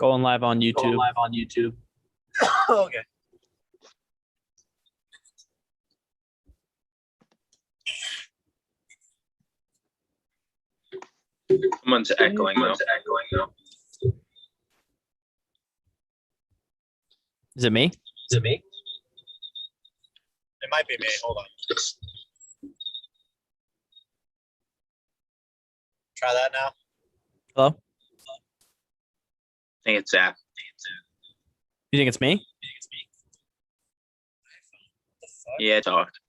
Going live on YouTube. Okay. Someone's echoing though. Is it me? It might be me. Hold on. Try that now. Hello? I think it's Zach. You think it's me? Yeah, talked.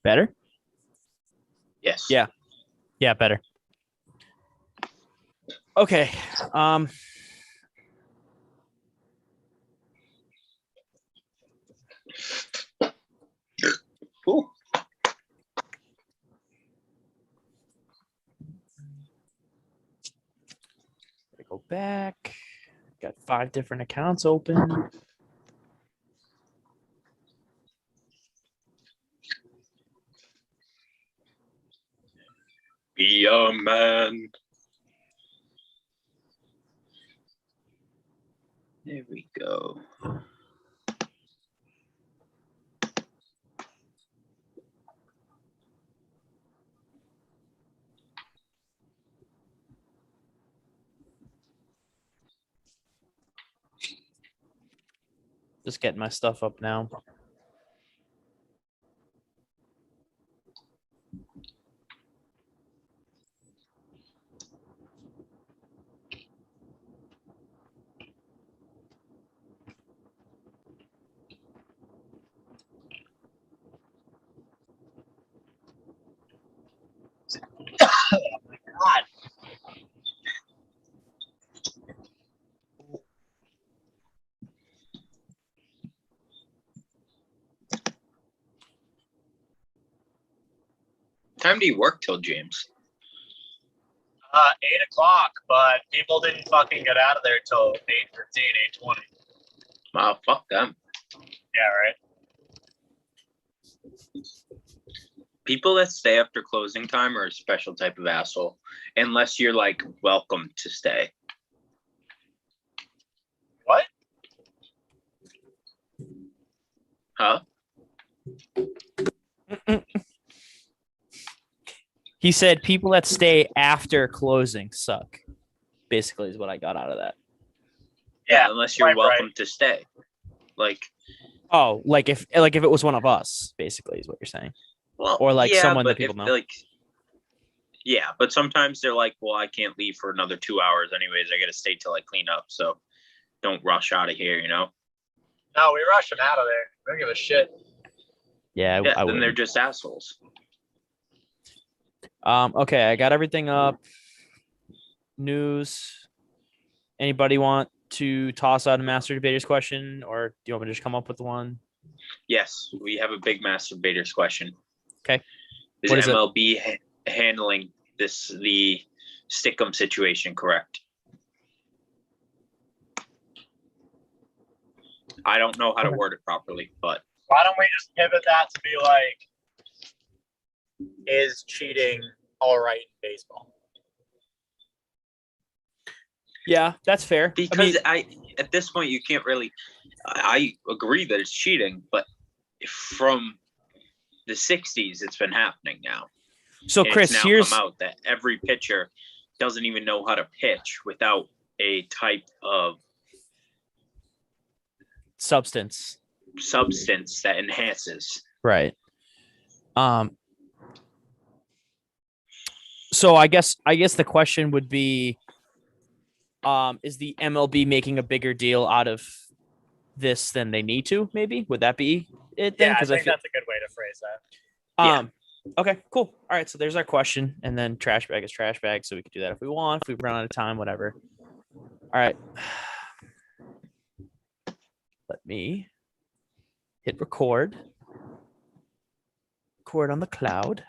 Better? Yes. Yeah. Yeah, better. Okay. Cool. Go back. Got 5 different accounts open. Be a man. There we go. Just getting my stuff up now. Oh my God. Time do you work till, James? 8 o'clock, but people didn't fucking get out of there till 8:15, 8:20. Wow, fuck them. Yeah, right. People that stay after closing time are a special type of asshole. Unless you're like welcome to stay. What? Huh? He said people that stay after closing suck. Basically is what I got out of that. Yeah, unless you're right, welcome right. to stay. Like, Oh, like if it was one of us, basically is what you're saying. well, Or like yeah, someone that but people if, know. like, yeah, but sometimes they're like, well, I can't leave for another 2 hours anyways. I gotta stay till I clean up, so don't rush out of here, you know? No, we rush them out of there. We don't give a shit. Yeah, Yeah, I then would. they're just assholes. Okay, I got everything up. News. Anybody want to toss out a master debaters question, or do you want me to just come up with one? Yes, we have a big masturbators question. Okay. Is What is it? MLB handling the Stickum situation correct? I don't know how to word it properly, but Why don't we just pivot that to be like, is cheating all right in baseball? Yeah, that's fair. because at this point you can't really. I agree that it's cheating, but from the 60s, it's been happening now. So And Chris, it's now here's come out that every pitcher doesn't even know how to pitch without a type of substance that enhances. Right. So I guess the question would be, is the MLB making a bigger deal out of this than they need to? Maybe would that be it then? Yeah, I Because think that's a good way to phrase that. Yeah. Okay, cool. All right, so there's our question, and then trash bag is trash bag, so we could do that if we want. If we run out of time, whatever. All right. Let me hit record. Record on the cloud.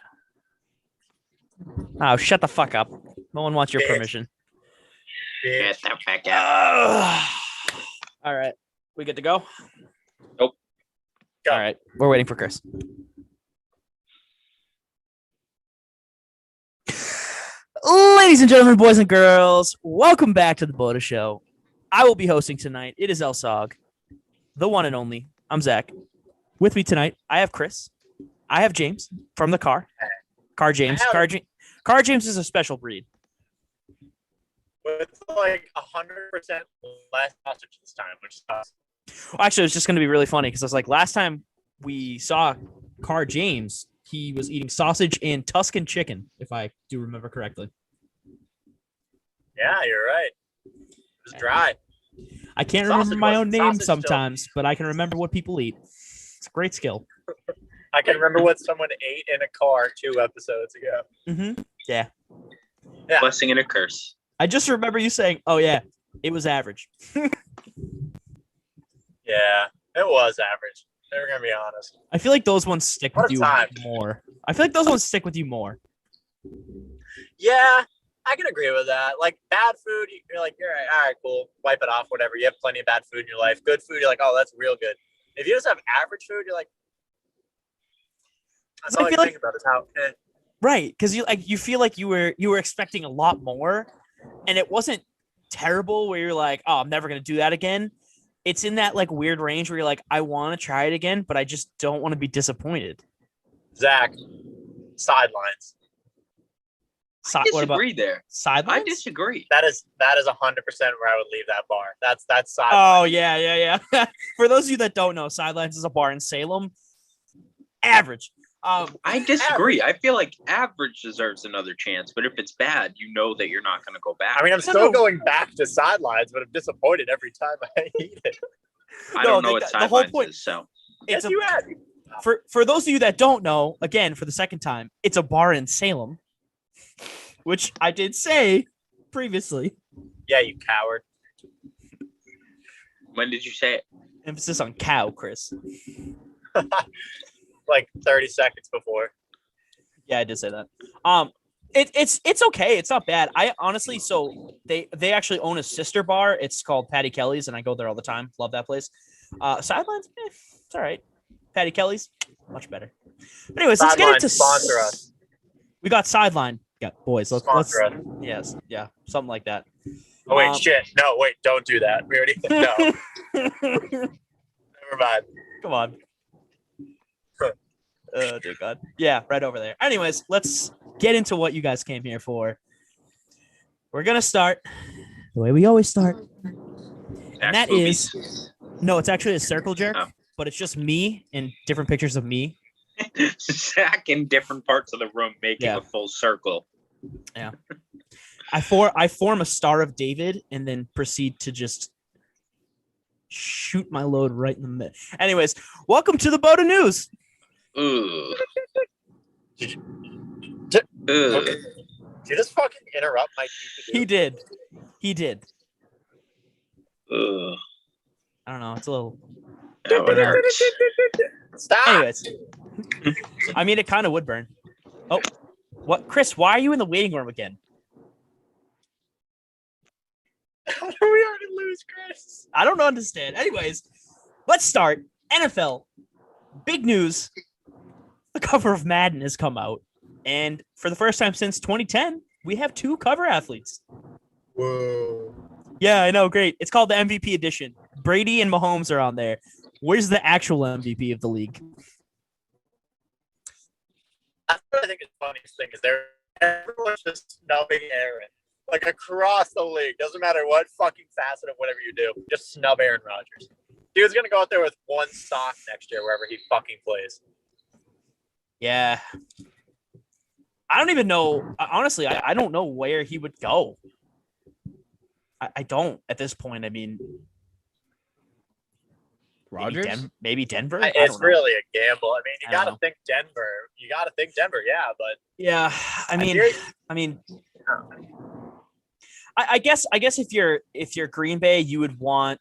Oh, shut the fuck up. No one wants your permission. Get the fuck out. All right. We good to go? Nope. Go. All right. We're waiting for Chris. Ladies and gentlemen, boys and girls, welcome back to the BOTA Show. I will be hosting tonight. It is El Sog, the one and only. I'm Zach. With me tonight, I have Chris. I have James from the car. Car James. Car James is a special breed. With like 100% less sausage this time, which sucks. Well, actually, it was just going to be really funny because I was like, last time we saw Car James, he was eating sausage and Tuscan chicken, if I do remember correctly. Yeah, you're right. It was dry. I can't remember my own name sometimes, but I can remember what people eat. It's a great skill. I can remember what someone ate in a car 2 episodes ago. Mm-hmm. Yeah. Blessing and a curse. I just remember you saying, "Oh yeah, it was average." Yeah, it was average. We're gonna be honest. I feel like those ones stick with you more. Yeah, I can agree with that. Like bad food, you're like, you're all right, cool. Wipe it off, whatever. You have plenty of bad food in your life. Good food, you're like, oh, that's real good. If you just have average food, you're like, that's all I think about is how. Right, because you feel like you were expecting a lot more, and it wasn't terrible. Where you're like, oh, I'm never gonna do that again. It's in that like weird range where you're like, I want to try it again, but I just don't want to be disappointed. Zach, sidelines. I disagree there. Sidelines? I disagree. That is 100% where I would leave that bar. That's sidelines. Oh yeah. For those of you that don't know, Sidelines is a bar in Salem. Average. I disagree. I feel like average deserves another chance, but if it's bad, you know that you're not going to go back. I mean, I'm still going back to Sidelines, but I'm disappointed every time I eat it. I don't know what Sidelines the whole point is, so. For those of you that don't know, again, for the second time, it's a bar in Salem, which I did say previously. Yeah, you coward. When did you say it? Emphasis on cow, Chris. Like 30 seconds before. Yeah, I did say that. It's okay. It's not bad. I honestly, so they actually own a sister bar. It's called Patty Kelly's, and I go there all the time. Love that place. Sidelines, it's all right. Patty Kelly's, much better. But anyways, let's get into sponsor us. We got Sideline. Yeah, boys. Let's sponsor us. Yes, yeah, something like that. Oh wait, shit. No, wait, don't do that. We already no. Never mind. Come on. Oh, dear God. Yeah, right over there. Anyways, let's get into what you guys came here for. We're going to start the way we always start. And that is, no, it's actually a circle jerk, but it's just me and different pictures of me. Zach in different parts of the room making a full circle. Yeah. I form a Star of David and then proceed to just shoot my load right in the middle. Anyways, welcome to the BOTA News. Ooh. Okay. Did you just fucking interrupt my He did. Ugh. I don't know. It's a little. That one hurts. Stop. Anyways. I mean, it kind of would burn. Oh, what? Chris, why are you in the waiting room again? How do we already lose, Chris? I don't understand. Anyways, let's start. NFL. Big news. The cover of Madden has come out. And for the first time since 2010, we have 2 cover athletes. Whoa. Yeah, I know. Great. It's called the MVP edition. Brady and Mahomes are on there. Where's the actual MVP of the league? That's what I think is the funniest thing is everyone's just snubbing Aaron. Like across the league. Doesn't matter what fucking facet of whatever you do. Just snub Aaron Rodgers. Dude's gonna go out there with 1 sock next year wherever he fucking plays. Yeah. I don't even know. Honestly, I don't know where he would go. I don't at this point. I mean, Rodgers? Maybe Denver. It's really a gamble. I mean, you got to think Denver. Yeah, but yeah. I mean, I guess if you're Green Bay, you would want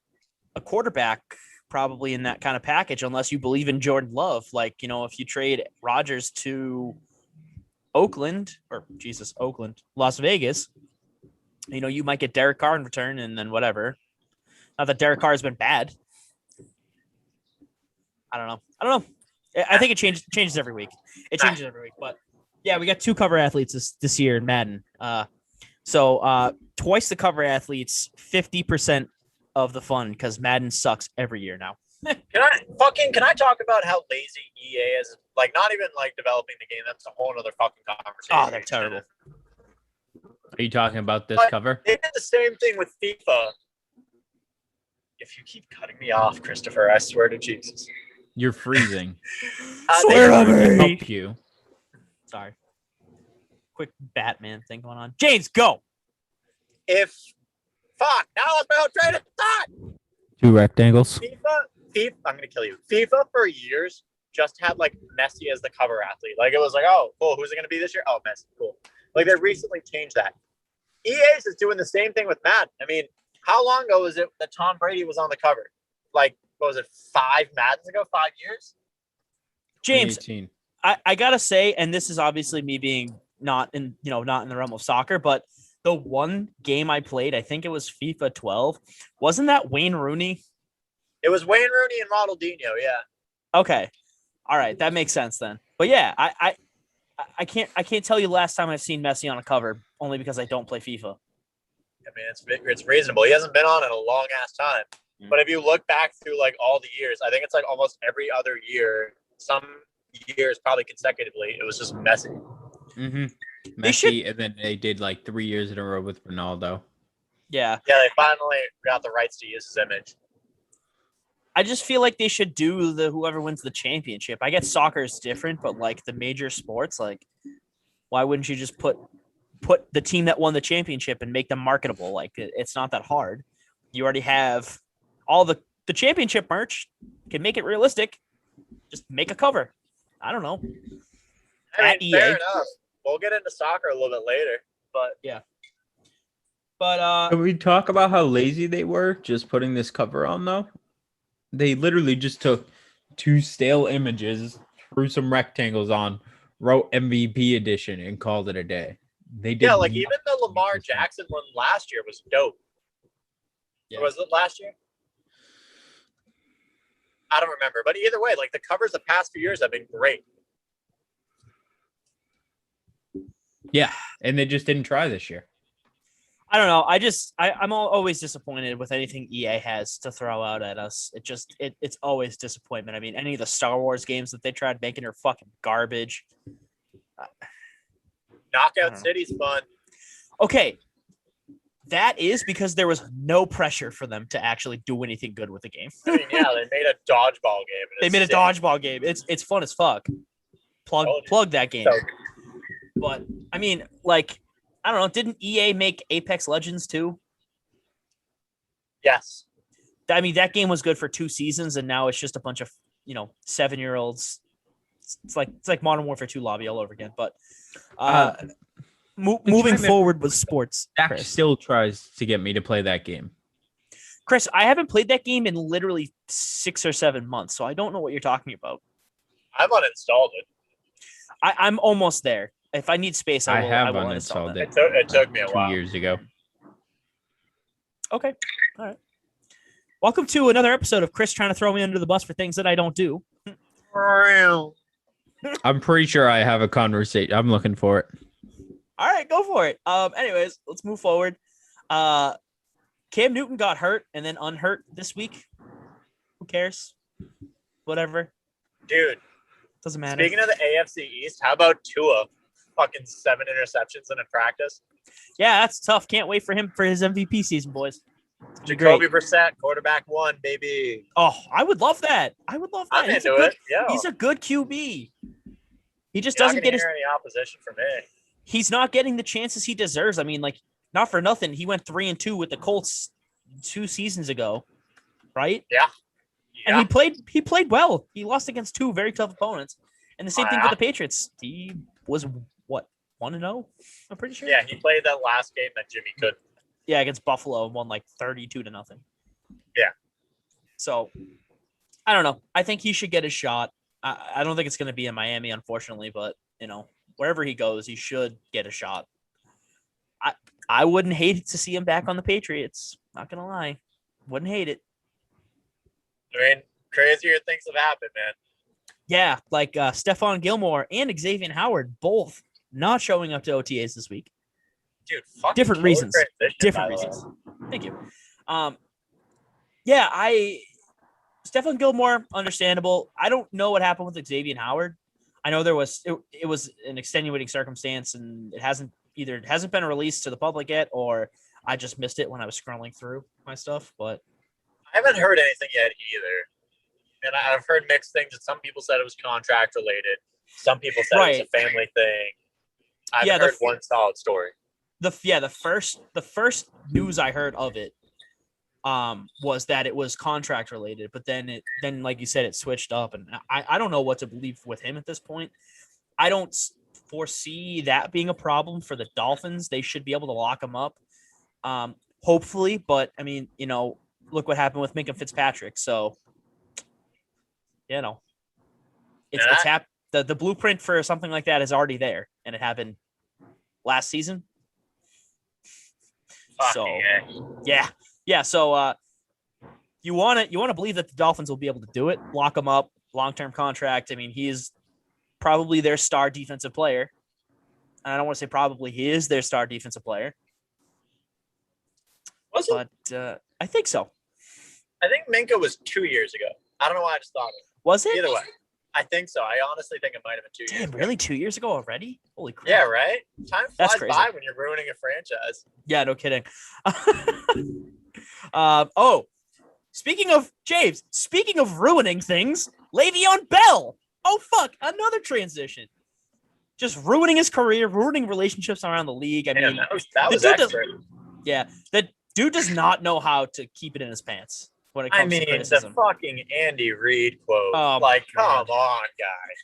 a quarterback probably in that kind of package, unless you believe in Jordan Love. Like, if you trade Rodgers to Oakland, Las Vegas, you might get Derek Carr in return, and then whatever. Not that Derek Carr has been bad. I don't know. I think it changes every week. But yeah, we got 2 cover athletes this year in Madden. So twice the cover athletes, 50% of the fun because Madden sucks every year now. Can I talk about how lazy EA is? Like, not even like developing the game. That's a whole other fucking conversation. Oh, they're terrible. Are you talking about this But cover? They did the same thing with FIFA. If you keep cutting me off, Christopher, I swear to Jesus. You're freezing. Swear to me. Help you. Sorry. Quick Batman thing going on. James, go. Fuck, now I lost my whole train of thought. 2 rectangles. FIFA, I'm gonna kill you. FIFA for years just had like Messi as the cover athlete. Like it was like, oh, cool, who's it gonna be this year? Oh, Messi, cool. Like they recently changed that. EA's is doing the same thing with Madden. I mean, how long ago was it that Tom Brady was on the cover? Like, what was it, 5 Maddens ago? 5 years? James, 2018. I gotta say, and this is obviously me being not in the realm of soccer, but the one game I played, I think it was FIFA 12. Wasn't that Wayne Rooney? It was Wayne Rooney and Ronaldinho, yeah. Okay. All right, that makes sense then. But yeah, I can't tell you last time I've seen Messi on a cover, only because I don't play FIFA. I mean, it's reasonable. He hasn't been on in a long ass time. Mm. But if you look back through like all the years, I think it's like almost every other year, some years probably consecutively, it was just Messi. Mm-hmm. Messi, and then they did like 3 years in a row with Ronaldo. Yeah. Yeah, they finally got the rights to use his image. I just feel like they should do the whoever wins the championship. I get soccer is different, but like the major sports, like why wouldn't you just put the team that won the championship and make them marketable? Like it's not that hard. You already have all the championship merch. Can make it realistic. Just make a cover. I don't know. I mean, fair enough. We'll get into soccer a little bit later, but yeah. But Can we talk about how lazy they were just putting this cover on though? They literally just took 2 stale images, threw some rectangles on, wrote MVP edition, and called it a day. They did. Yeah, like even the Lamar Jackson one last year was dope. Yeah. Or was it last year? I don't remember, but either way, like the covers the past few years have been great. Yeah, and they just didn't try this year. I don't know. I'm always disappointed with anything EA has to throw out at us. It's always disappointment. I mean, any of the Star Wars games that they tried making are fucking garbage. Knockout City's fun. Okay. That is because there was no pressure for them to actually do anything good with the game. I mean, yeah, they made a dodgeball game. They made a dodgeball game. It's fun as fuck. Plug that game. So, but I mean, like, I don't know. Didn't EA make Apex Legends too? Yes. I mean, that game was good for 2 seasons, and now it's just a bunch of 7-year-olds. It's like Modern Warfare 2 lobby all over again. But moving forward with sports, Zach still tries to get me to play that game. Chris, I haven't played that game in literally 6 or 7 months, so I don't know what you're talking about. I've uninstalled it. I'm almost there. If I need space, I will uninstalled it. It took me a while. 2 years ago. Okay. All right. Welcome to another episode of Chris trying to throw me under the bus for things that I don't do. I'm pretty sure I have a conversation. I'm looking for it. All right, go for it. Anyways, let's move forward. Cam Newton got hurt and then unhurt this week. Who cares? Whatever. Dude. Doesn't matter. Speaking of the AFC East, how about Tua? Fucking 7 interceptions in a practice. Yeah, that's tough. Can't wait for him for his MVP season, boys. Jacoby Brissett, quarterback 1, baby. Oh, I would love that. I'm into it. Yeah. He's a good QB. He just doesn't get any opposition from me. He's not getting the chances he deserves. I mean, like, not for nothing. He went 3-2 with the Colts 2 seasons ago, right? Yeah. And he played well. He lost against 2 very tough opponents. And the same thing for the Patriots. He was, 1-0? I'm pretty sure. Yeah, he played that last game that Jimmy couldn't. Yeah, against Buffalo and won like 32-0. Yeah. So, I don't know. I think he should get his shot. I don't think it's going to be in Miami, unfortunately, but, wherever he goes, he should get a shot. I wouldn't hate to see him back on the Patriots. Not going to lie. Wouldn't hate it. I mean, crazier things have happened, man. Yeah, like Stephon Gilmore and Xavier Howard both not showing up to OTAs this week. Dude, fucking Different killer reasons. transition, Different by the way. reasons. Thank you. Yeah, Stefan Gilmore, understandable. I don't know what happened with Xavier Howard. I know it was an extenuating circumstance, and it hasn't been released to the public yet, or I just missed it when I was scrolling through my stuff. But I haven't heard anything yet either. And I've heard mixed things. And some people said it was contract related. Some people said it was a family thing. I haven't heard one solid story. The first news I heard of it was that it was contract related, but then like you said, it switched up, and I don't know what to believe with him at this point. I don't foresee that being a problem for the Dolphins. They should be able to lock him up, hopefully. But I mean, look what happened with Minka Fitzpatrick. So, the blueprint for something like that is already there, and it happened last season. So yeah. So you want to believe that the Dolphins will be able to do it, lock him up, long-term contract. I mean, he is probably their star defensive player. And I don't want to say probably, he is their star defensive player. Was it? But I think so. I think Minka was 2 years ago. I don't know why I just thought it. Was it? Either way. I think so. I honestly think it might have been 2 years Damn, really? 2 years ago already? Holy crap. Yeah, right? Time That's flies crazy. by when you're ruining a franchise. Yeah, no kidding. Speaking of ruining things, Le'Veon Bell. Oh, fuck. Another transition. Just ruining his career, ruining relationships around the league. I mean, that was excellent. The dude does not know how to keep it in his pants when it comes to criticism. The fucking Andy Reid quote. Oh, come on, guys.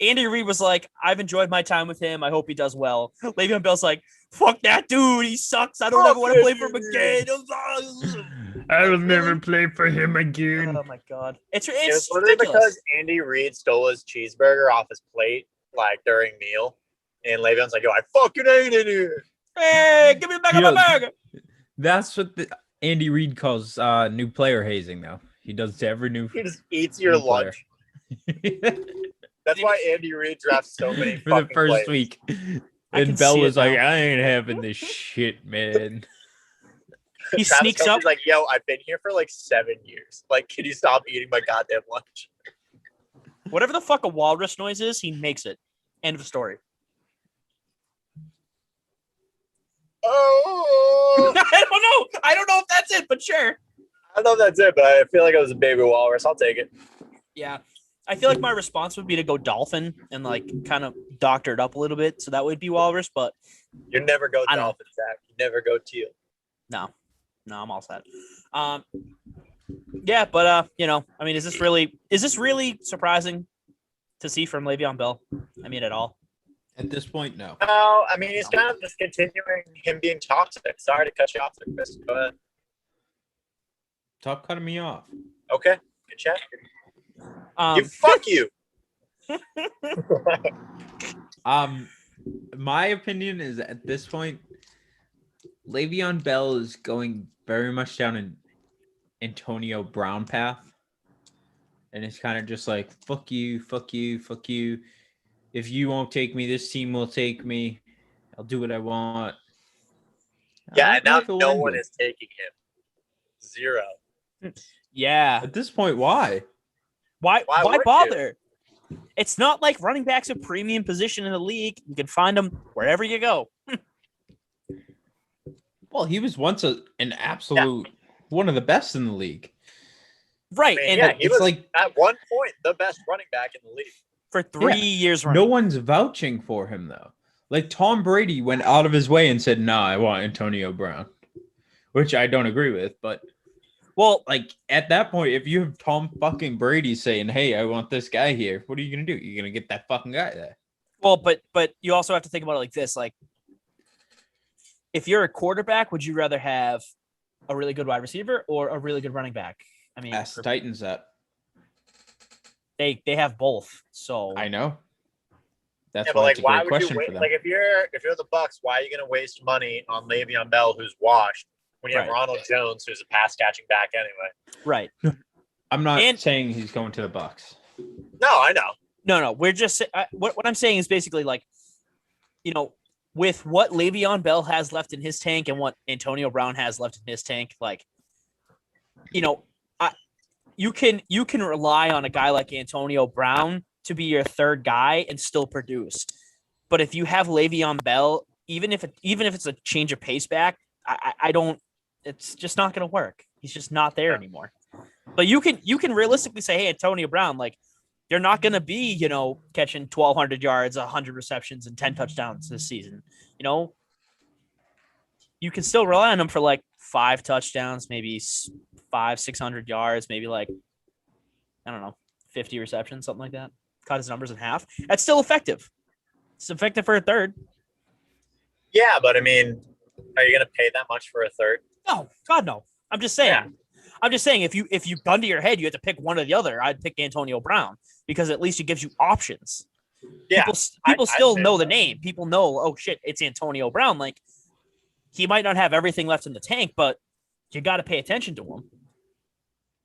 Andy Reid was like, I've enjoyed my time with him. I hope he does well. Le'Veon Bell's like, fuck that dude. He sucks. I don't ever want to play for him again. I will never play for him again. Oh, my God. It's literally because Andy Reid stole his cheeseburger off his plate, during meal. And Le'Veon's like, yo, I fucking ate it. Hey, give me back my burger. That's what Andy Reid calls new player hazing, though. He does to every new. He just eats your lunch. That's why Andy Reid drafts so many for the first players. Week. And Bell was like, I ain't having this shit, man. He sneaks up. He's like, yo, I've been here for 7 years. Can you stop eating my goddamn lunch? Whatever the fuck a walrus noise is, he makes it. End of story. Oh! I don't know if that's it, but sure. I don't know if that's it, but I feel like it was a baby walrus. I'll take it. Yeah. I feel like my response would be to go dolphin and kind of doctor it up a little bit. So that would be walrus, but you never go dolphin, Zach. You never go teal. No, I'm all set. Yeah, but I mean, is this really surprising to see from Le'Veon Bell? I mean, at all? At this point, no. No, I mean, he's kind of just continuing him being toxic. Sorry to cut you off there, Chris. Go ahead. Stop cutting me off. Okay, good chat. Fuck you. My opinion is at this point, Le'Veon Bell is going very much down an Antonio Brown path. And it's kind of just like, fuck you, fuck you, fuck you. If you won't take me, this team will take me. I'll do what I want. Yeah, and now no one is taking him. Zero. Yeah. At this point, why? Why bother? It's not like running back's a premium position in the league. You can find them wherever you go. Well, he was once an absolute one of the best in the league. Right. I mean, he was at one point the best running back in the league. For 3 years running. No one's vouching for him, though. Tom Brady went out of his way and said, nah, I want Antonio Brown. Which I don't agree with, but well, at that point, if you have Tom fucking Brady saying, hey, I want this guy here, what are you going to do? You're going to get that fucking guy there. Well, but you also have to think about it like this. If you're a quarterback, would you rather have a really good wide receiver or a really good running back? I mean, ask the Titans that. They have both. So I know. That's why it's a great question for them. If you're the Bucks, why are you going to waste money on Le'Veon Bell, who's washed, when you have Ronald Jones, who's a pass catching back anyway? Right. I'm not saying he's going to the Bucks. No, I know. No. We're just what I'm saying is basically with what Le'Veon Bell has left in his tank and what Antonio Brown has left in his tank, like, you know, you can rely on a guy like Antonio Brown to be your third guy and still produce. But if you have Le'Veon Bell, even if it's a change of pace back, I don't. It's just not going to work. He's just not there anymore. But you can realistically say, hey, Antonio Brown, like, you're not going to be, catching 1,200 yards, 100 receptions, and 10 touchdowns this season. You can still rely on him for like 5 touchdowns, maybe 500-600 yards, maybe like, I don't know, 50 receptions, something like that. Cut his numbers in half. That's still effective. It's effective for a third. Yeah, but I mean, are you going to pay that much for a third? No, God, no. I'm just saying. Yeah. I'm just saying, if you gun to your head, you have to pick one or the other. I'd pick Antonio Brown because at least it gives you options. Yeah, people still know the so. name. People know, oh shit, it's Antonio Brown. Like, he might not have everything left in the tank, but you got to pay attention to him.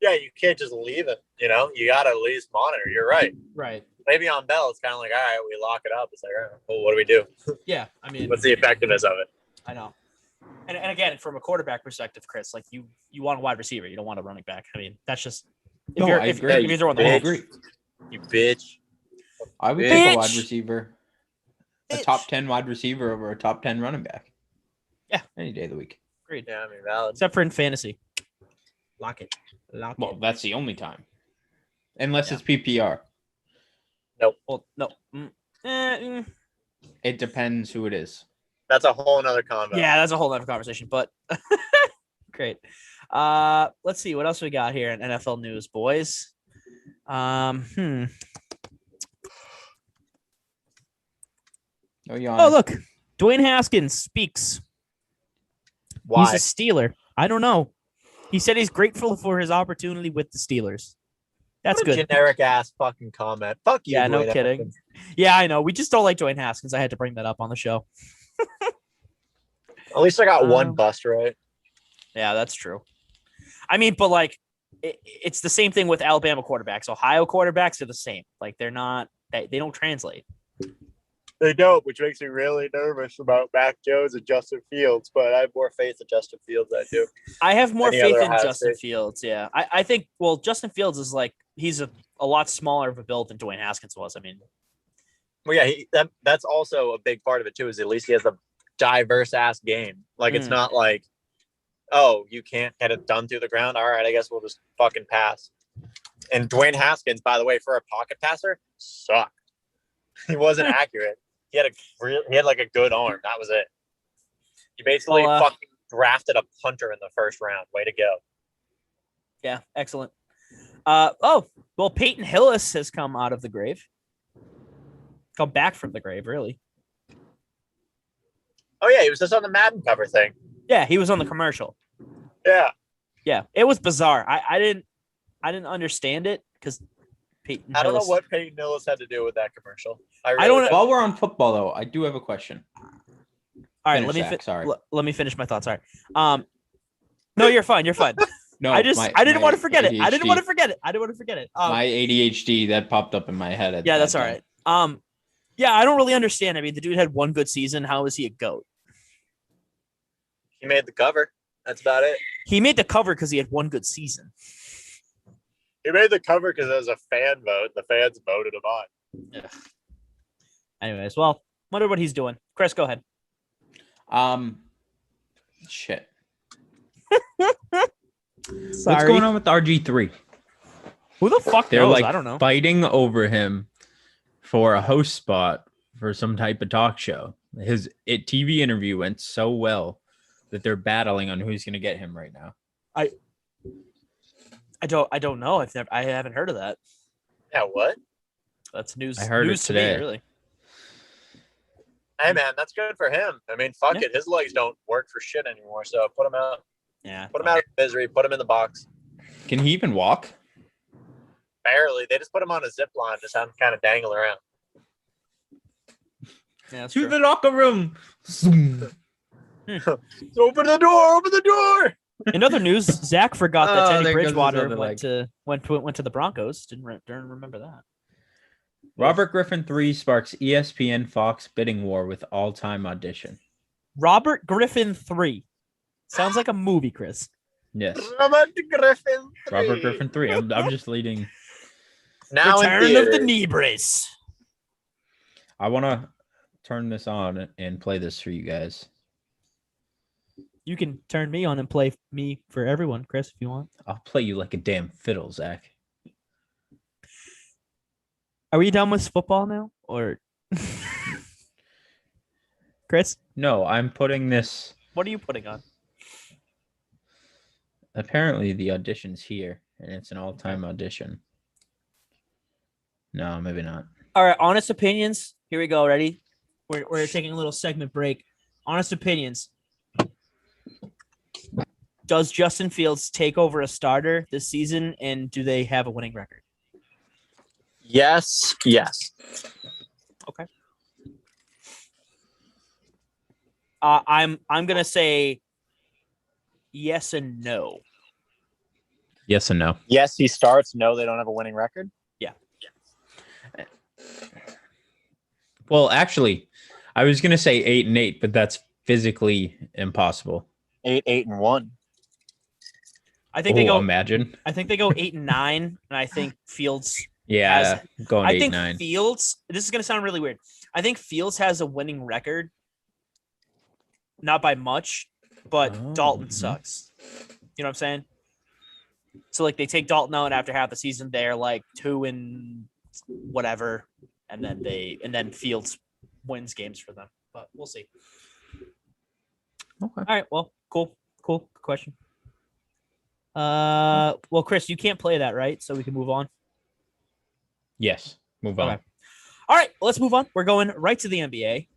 Yeah, you can't just leave it. You got to at least monitor. You're right. Right. Le'Veon Bell, it's kind of like, all right, we lock it up. It's like, all right, well, what do we do? Yeah, I mean, What's the effectiveness of it? I know. And again, from a quarterback perspective, Chris, like you want a wide receiver, you don't want a running back. I mean, that's just if you're throwing the bitch. ball. agree. You bitch. I would take a wide receiver, a top 10 wide receiver over a top 10 running back. Yeah, any day of the week. Agreed. Yeah, I mean, valid. Except for in fantasy. Lock it. Well, that's the only time, unless it's PPR. Nope. Well, no. It depends who it is. That's a whole nother convo. Yeah, that's a whole other conversation, but great. Let's see what else we got here in NFL news, boys. No, Oh, look, Dwayne Haskins speaks. Why? He's a Steeler. I don't know. He said he's grateful for his opportunity with the Steelers. That's What a good. generic ass fucking comment. Fuck you. Yeah, no Dwayne kidding. Haskins. Yeah, I know. We just don't like Dwayne Haskins. I had to bring that up on the show. At least I got one bust right. Yeah, that's true. I mean, but like, it's the same thing with Alabama quarterbacks. Ohio quarterbacks are the same. Like, they don't translate. They don't, which makes me really nervous about Mac Jones and Justin Fields. But I have more faith in Justin Fields than I do. I have more Any faith other in Ohio Justin State? Fields. Yeah, I think. Well, Justin Fields is like he's a lot smaller of a build than Dwayne Haskins was. I mean, Well, yeah, that's also a big part of it too. Is at least he has a diverse ass game. Like it's not like, oh, you can't get it done through the ground. All right, I guess we'll just fucking pass. And Dwayne Haskins, by the way, for a pocket passer, sucked. He wasn't accurate. He had like a good arm. That was it. You basically fucking drafted a punter in the first round. Way to go. yeah, excellent. Well, Peyton Hillis has come out of the grave. Come back from the grave, really. Oh yeah, he was just on the Madden cover thing. Yeah, he was on the commercial. Yeah. Yeah, it was bizarre. I didn't understand it because Peyton. I don't know Hillis- what Peyton Hillis had to do with that commercial. I don't know. While we're on football, though, I do have a question. All right, let me finish my thoughts. Sorry. No, you're fine. You're fine. No, I didn't want to forget it. I didn't want to forget it. My ADHD that popped up in my head. Yeah, that's all right. Yeah, I don't really understand. I mean, the dude had one good season. How is he a GOAT? He made the cover. That's about it. He made the cover because he had one good season. He made the cover because it was a fan vote. The fans voted him on. Ugh. Anyways, well, wonder what he's doing. Chris, go ahead. Shit. Sorry. What's going on with RG3? Who the fuck They're knows? like I don't know. fighting over him for a host spot for some type of talk show. His TV interview went so well that they're battling on who's going to get him right now. I don't know. I haven't heard of that. Yeah, what? That's news. I heard news it to me, today. really. Hey, man, that's good for him. I mean, fuck it. His legs don't work for shit anymore, so put him out. Yeah. Put him out of misery. Put him in the box. Can he even walk? Barely. They just put him on a zip line, just have him kind of dangle around. Yeah, that's To true. the locker room. Zoom. Open the door! Open the door! In other news, Zach forgot that Oh, Teddy there goes his Bridgewater other leg. went to the Broncos. Didn't remember that. Robert Griffin 3 sparks ESPN Fox bidding war with all-time audition. Robert Griffin 3. Sounds like a movie, Chris. Yes. Robert Griffin 3. Robert Griffin 3. I'm just leading. Now in Return of the theaters. knee brace. I want to turn this on and play this for you guys. You can turn me on and play me for everyone, Chris, if you want. I'll play you like a damn fiddle, Zach. Are we done with football now? Or Chris, No, I'm putting this. what are you putting on? Apparently, the audition's here, and it's an all-time audition. No, maybe not. All right, honest opinions. Here we go. Ready? We're taking a little segment break. Honest opinions. Does Justin Fields take over a starter this season, and do they have a winning record? Yes. Okay. I'm gonna say yes and no. Yes and no. Yes, he starts. No, they don't have a winning record. Well, actually, I was gonna say 8-8, but that's physically impossible. 8-1. I think they go. Imagine. I think they go 8-9, and I think Fields. Yeah, going I think 8-9. Fields. This is gonna sound really weird. I think Fields has a winning record, not by much, but Dalton sucks. You know what I'm saying? So like they take Dalton out after half the season, they're like 2 and whatever, and then Fields wins games for them. But we'll see. Okay. All right. Well, cool. Good question. Well, Chris, you can't play that, right? So we can move on. Yes. Move on. Okay. All right, let's move on. We're going right to the NBA.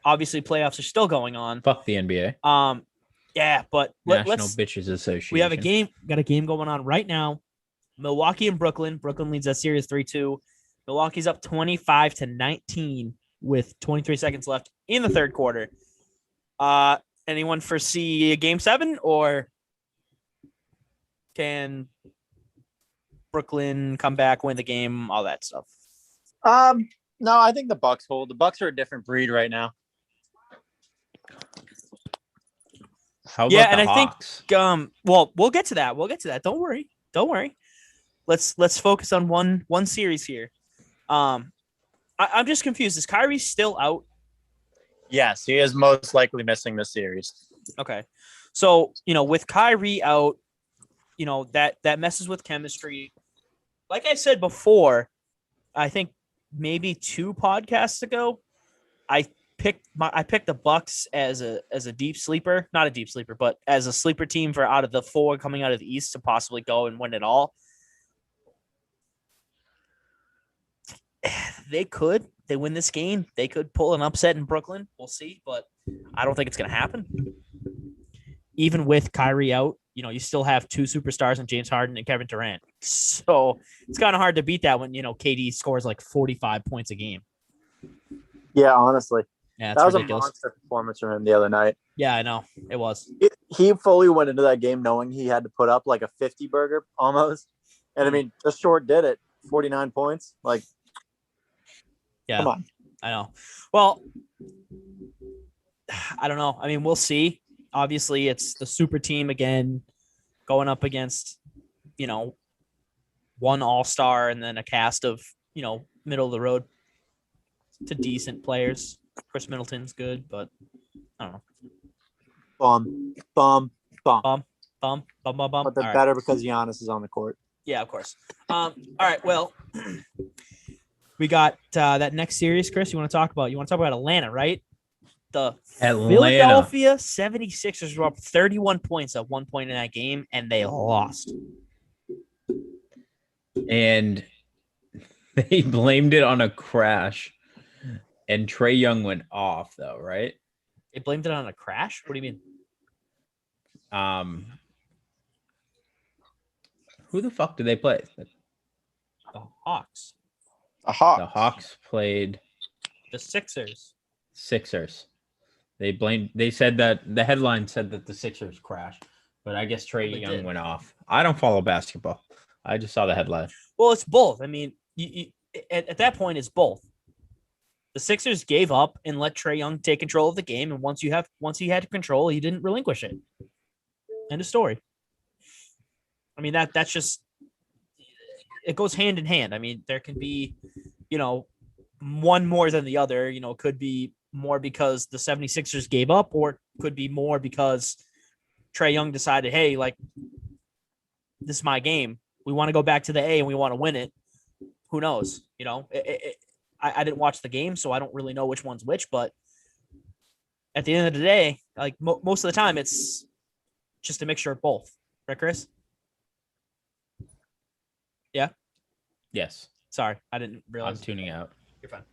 Obviously, playoffs are still going on. Fuck the NBA. Yeah, but National let's. Bitches Association. We have a game. Got a game going on right now. Milwaukee and Brooklyn. Brooklyn leads that series 3-2. Milwaukee's up 25-19 with 23 seconds left in the third quarter. Anyone foresee a game 7, or can Brooklyn come back, win the game, all that stuff? No, I think the Bucks hold. The Bucks are a different breed right now. How about Yeah, and the I think Hawks? well, we'll get to that. Don't worry. Let's focus on one series here. I'm just confused. Is Kyrie still out? Yes, he is most likely missing this series. Okay. So, with Kyrie out, that messes with chemistry. Like I said before, I think maybe 2 podcasts ago, I picked the Bucks as a deep sleeper, not a deep sleeper, but as a sleeper team for out of the 4 coming out of the East to possibly go and win it all. They win this game. They could pull an upset in Brooklyn. We'll see, but I don't think it's going to happen. Even with Kyrie out, you still have 2 superstars in James Harden and Kevin Durant. So it's kind of hard to beat that when, KD scores like 45 points a game. Yeah, honestly. Yeah, that was ridiculous. A monster performance from him the other night. Yeah, I know. It was. He fully went into that game knowing he had to put up like a 50 burger almost. And I mean, just short did it. 49 points. Like, yeah, come on. I know. Well, I don't know. I mean, we'll see. Obviously, it's the super team again going up against, one all-star and then a cast of, middle of the road to decent players. Chris Middleton's good, but I don't know. Bum. But they're All right. better because Giannis is on the court. Yeah, of course. All right. Well, we got that next series, Chris. You want to talk about Atlanta, right? The Atlanta. Philadelphia 76ers were up 31 points at one point in that game, and they lost. And they blamed it on a crash. And Trae Young went off, though, right? They blamed it on a crash? What do you mean? Who the fuck did they play? The Hawks. A Hawk. The Hawks played The Sixers. They said that the headline said that the Sixers crashed, but I guess Trae They Young did. went off. I don't follow basketball. I just saw the headline. Well, it's both. I mean, at that point, it's both. The Sixers gave up and let Trae Young take control of the game, and once he had control, he didn't relinquish it. End of story. I mean, that's just it goes hand in hand. I mean, there can be, one more than the other. Could be more because the 76ers gave up, or could be more because Trae Young decided, hey, like, this is my game. We want to go back to the A and we want to win it. Who knows? I didn't watch the game, so I don't really know which one's which. But at the end of the day, like most of the time, it's just a mixture of both. Right, Chris? Yeah. Yes. Sorry, I didn't realize. I'm tuning out. You're fine.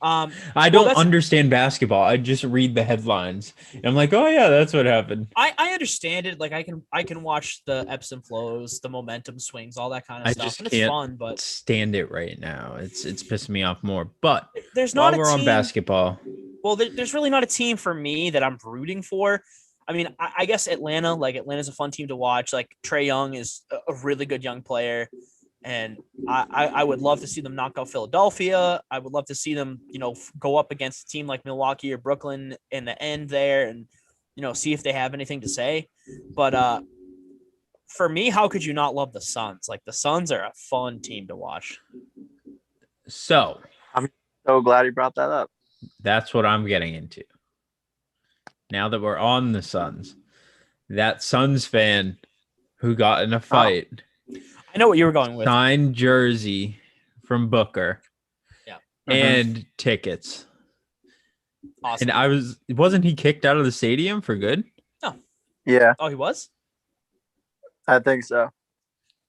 I don't understand basketball. I just read the headlines. And I'm like, oh yeah, that's what happened. I understand it. Like I can watch the ebbs and flows, the momentum swings, all that kind of stuff. And it's fun, but stand it right now. It's pissing me off more. But there's not while we're on basketball. Well, there's really not a team for me that I'm rooting for. I mean, I guess Atlanta. Like Atlanta's a fun team to watch. Like Trae Young is a really good young player. And I would love to see them knock out Philadelphia. I would love to see them, go up against a team like Milwaukee or Brooklyn in the end there and, see if they have anything to say. But for me, how could you not love the Suns? Like the Suns are a fun team to watch. So I'm so glad you brought that up. That's what I'm getting into. Now that we're on the Suns, that Suns fan who got in a fight. Oh. I know what you were going with. Signed jersey from Booker. Yeah. And tickets. Awesome. And wasn't he kicked out of the stadium for good? No. Yeah. Oh, he was? I think so.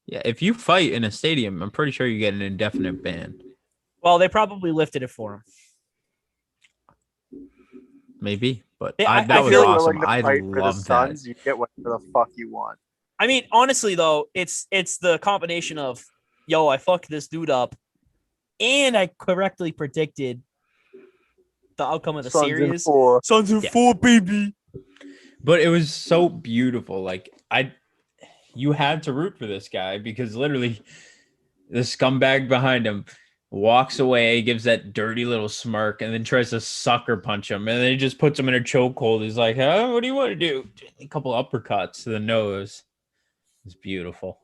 Yeah, if you fight in a stadium, I'm pretty sure you get an indefinite ban. Well, they probably lifted it for him. Maybe, but I that was feel awesome. Like I love that. You get whatever the fuck you want. I mean, honestly, though, it's the combination of, I fucked this dude up, and I correctly predicted the outcome of the series. Suns in 4, baby. But it was so beautiful. Like you had to root for this guy because literally the scumbag behind him walks away, gives that dirty little smirk, and then tries to sucker punch him, and then he just puts him in a chokehold. He's like, what do you want to do? A couple uppercuts to the nose. It's beautiful.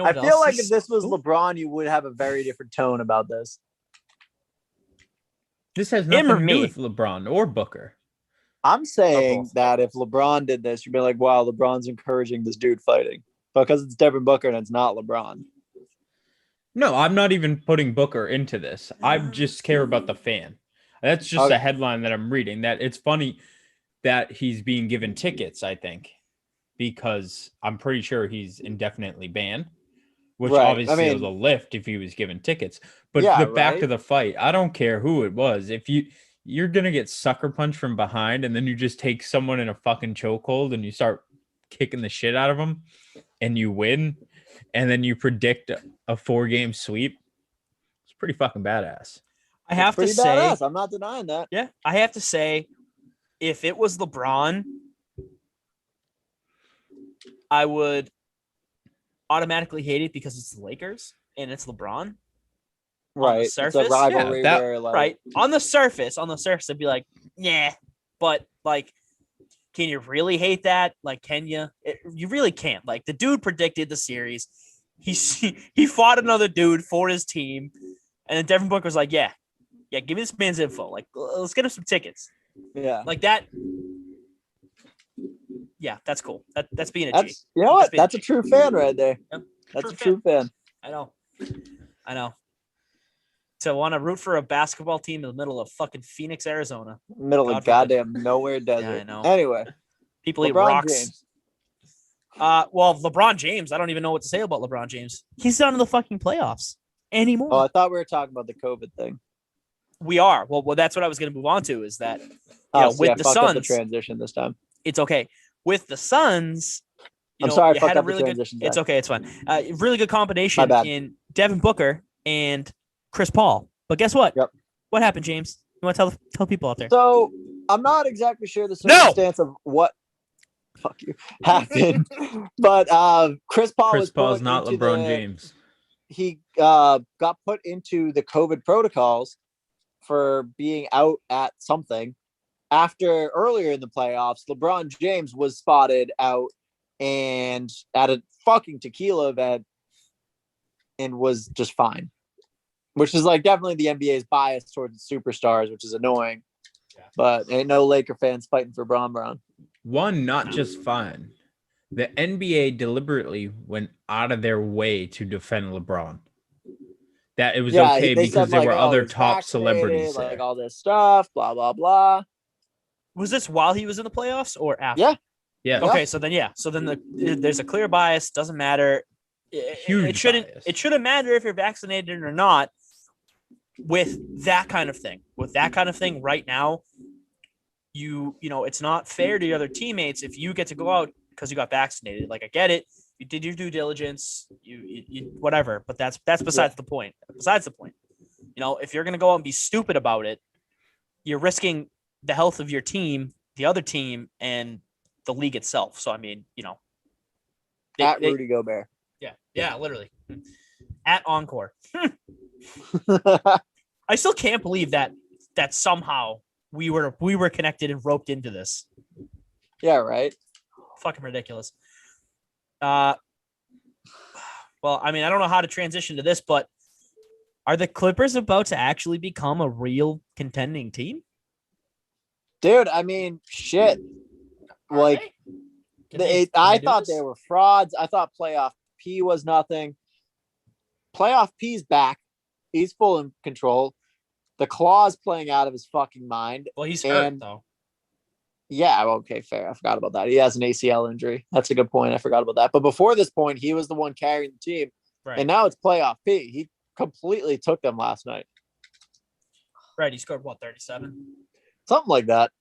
I feel like if this was LeBron, you would have a very different tone about this. This has nothing to do with LeBron or Booker. I'm saying that if LeBron did this, you'd be like, wow, LeBron's encouraging this dude fighting. Because it's Devin Booker and it's not LeBron. No, I'm not even putting Booker into this. I just care about the fan. That's just a headline that I'm reading. That it's funny that he's being given tickets, I think. Because I'm pretty sure he's indefinitely banned, which obviously was a lift if he was given tickets. But back to the fight, I don't care who it was. If you're going to get sucker punched from behind and then you just take someone in a fucking chokehold and you start kicking the shit out of them and you win and then you predict a 4-game sweep, it's pretty fucking badass. I have to say, badass. I'm not denying that. Yeah, I have to say, if it was LeBron, I would automatically hate it because it's the Lakers and it's LeBron. Right. On the surface, it's a rivalry right. On the surface, I'd be like, yeah. But like, can you really hate that? Like, can you? You really can't. Like, the dude predicted the series. He fought another dude for his team, and then Devin Booker was like, yeah, give me this man's info. Like, let's get him some tickets. Yeah. Like that. Yeah, that's cool. That's being a G. You know what? That's a true fan right there. Yeah, that's a true fan. I know. To want to root for a basketball team in the middle of fucking Phoenix, Arizona. Middle of goddamn nowhere desert. Yeah, I know. Anyway. People eat rocks. James. Well, LeBron James, I don't even know what to say about LeBron James. He's not in the fucking playoffs anymore. Oh, I thought we were talking about the COVID thing. We are. Well, that's what I was going to move on to is that with the Suns, the transition this time. It's okay. With the Suns, I'm sorry, you had a really good. It's okay. It's fine. Really good combination in Devin Booker and Chris Paul. But guess what? Yep. What happened, James? You want to tell people out there? So I'm not exactly sure the circumstance of what happened, but Chris Paul. Chris Paul's not LeBron James. he got put into the COVID protocols for being out at something after earlier in the playoffs, LeBron James was spotted out and at a fucking tequila event and was just fine, which is like definitely the NBA's bias towards its superstars, which is annoying. Yeah. But ain't no Laker fans fighting for Brown. One, not just fine. The NBA deliberately went out of their way to defend LeBron. That it was okay because there were other top celebrities there. Like all this stuff, blah, blah, blah. Was this while he was in the playoffs or after? Yeah. Okay, so then there's a clear bias. Doesn't matter. It shouldn't matter if you're vaccinated or not. With that kind of thing, right now, you know it's not fair to your other teammates if you get to go out because you got vaccinated. Like I get it, you did your due diligence, you whatever. But that's besides the point. Besides the point, you know, if you're gonna go out and be stupid about it, you're risking the health of your team, the other team, and the league itself. So I mean, you know, Rudy Gobert. Yeah, literally at Encore. I still can't believe that somehow we were connected and roped into this. Yeah, right. Fucking ridiculous. Well, I mean, I don't know how to transition to this, but are the Clippers about to actually become a real contending team? Dude, I mean, shit. Like, I thought they were frauds. I thought Playoff P was nothing. Playoff P's back. He's full in control. The Claw's playing out of his fucking mind. Well, he's hurt, though. Yeah, okay, fair. I forgot about that. He has an ACL injury. That's a good point. I forgot about that. But before this point, he was the one carrying the team. Right. And now it's Playoff P. He completely took them last night. Right. He scored, 37? Something like that.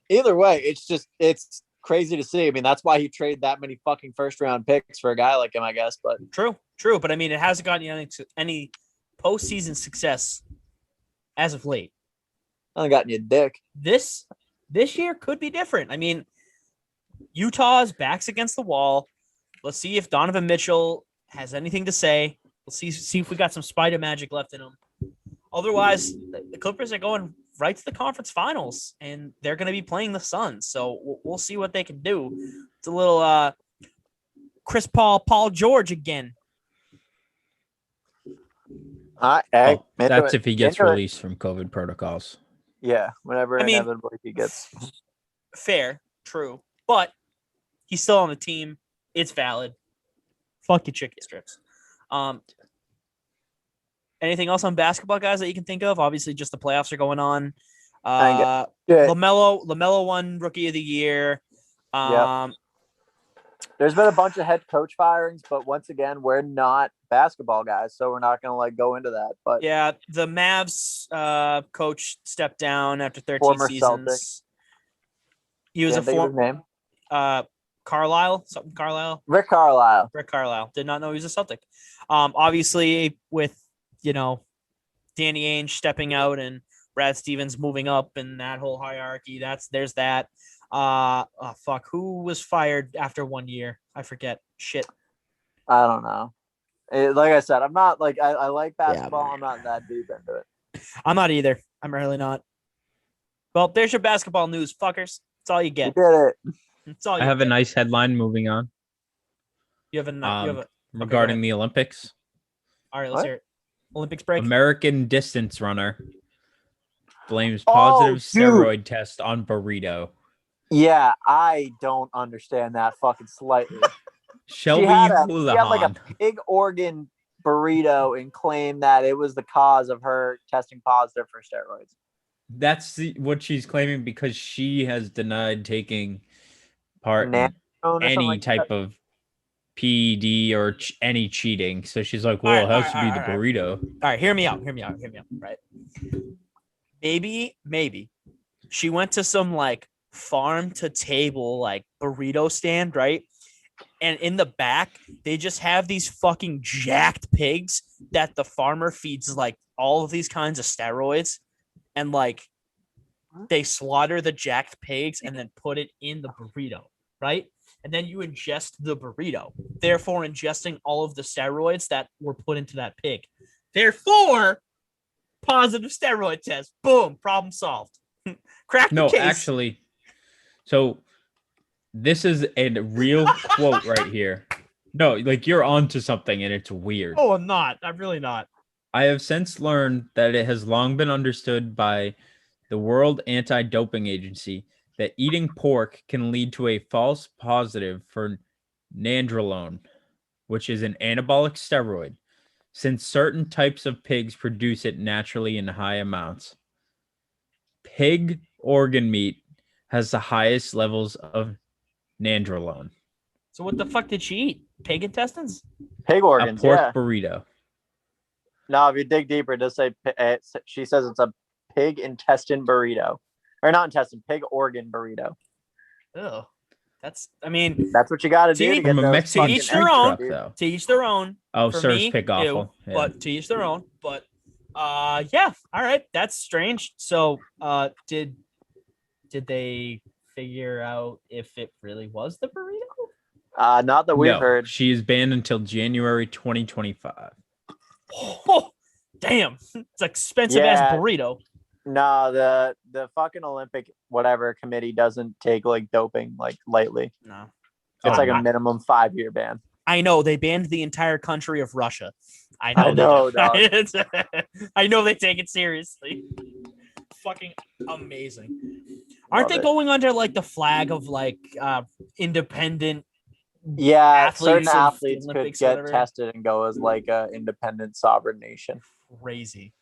Either way, it's crazy to see. I mean, that's why he traded that many fucking first-round picks for a guy like him, I guess. But True. But, I mean, it hasn't gotten you any postseason success as of late. I haven't gotten you a dick. This year could be different. I mean, Utah's back's against the wall. Let's see if Donovan Mitchell has anything to say. We'll see if we got some spider magic left in him. Otherwise, the Clippers are going right to the conference finals, and they're going to be playing the Suns. So we'll see what they can do. It's a little Chris Paul George again. That's if he gets released from COVID protocols. Yeah, whenever inevitably he gets. Fair, true. But he's still on the team. It's valid. Fuck your chicken strips. Anything else on basketball, guys, that you can think of? Obviously, just the playoffs are going on. LaMelo won Rookie of the Year. There's been a bunch of head coach firings, but once again, we're not basketball guys, so we're not going to go into that. But yeah, the Mavs coach stepped down after 13 seasons. Celtic. He was a former name. Carlisle. Rick Carlisle. Did not know he was a Celtic. Obviously, with Danny Ainge stepping out and Brad Stevens moving up and that whole hierarchy. There's that. Who was fired after 1 year? I forget. Shit. I don't know. Like I said, I'm not like I like basketball. Yeah, I'm not that deep into it. I'm not either. I'm really not. Well, there's your basketball news, fuckers. That's all you get. You did it. That's all. I have a nice headline. Moving on. You have a regarding the Olympics. All right, let's hear it. Olympics break. American distance runner blames positive steroid test on burrito. Yeah, I don't understand that fucking slightly. Shelby Houlihan. She had like a pig organ burrito and claimed that it was the cause of her testing positive for steroids. That's what she's claiming because she has denied taking part in any type of PED or any cheating. So she's like, well, it has to be the burrito. All right, hear me out. Right. Maybe she went to some like farm to table like burrito stand, right? And in the back, they just have these fucking jacked pigs that the farmer feeds like all of these kinds of steroids. And like they slaughter the jacked pigs and then put it in the burrito. right? And then you ingest the burrito, therefore ingesting all of the steroids that were put into that pig. Therefore, positive steroid test. Boom, problem solved. Crack the No, case. actually, so this is a real quote right here. No, like you're onto something and it's weird. Oh, I'm not. I'm really not. I have since learned that it has long been understood by the World Anti-Doping Agency that eating pork can lead to a false positive for nandrolone, which is an anabolic steroid, since certain types of pigs produce it naturally in high amounts. Pig organ meat has the highest levels of nandrolone. So what the fuck did she eat? Pig intestines? Pig A organs, pork yeah. burrito. No, if you dig deeper, it does say she says it's a pig intestine burrito, or not intestine, pig organ burrito. Oh, I mean, That's what you got to do See, to get From a those Mexican fucking each street their own. truck, though. to each their own. Oh, For serves me, pig ew, offal. Yeah. but to each their own. But yeah, all right, that's strange. So did they figure out if it really was the burrito? Not that we've No, heard. she is banned until January 2025. Oh, damn, it's expensive ass Yeah. burrito. No, the fucking Olympic whatever committee doesn't take like doping like lightly. No, It's Oh, like no. a minimum 5-year ban. I know they banned the entire country of Russia. I I know, know they do. I know they take it seriously. Fucking amazing. Aren't Love they it. going under like the flag of like independent? Yeah, certain athletes of the athletes could Olympics or get whatever? tested and go as like a independent sovereign nation. Crazy.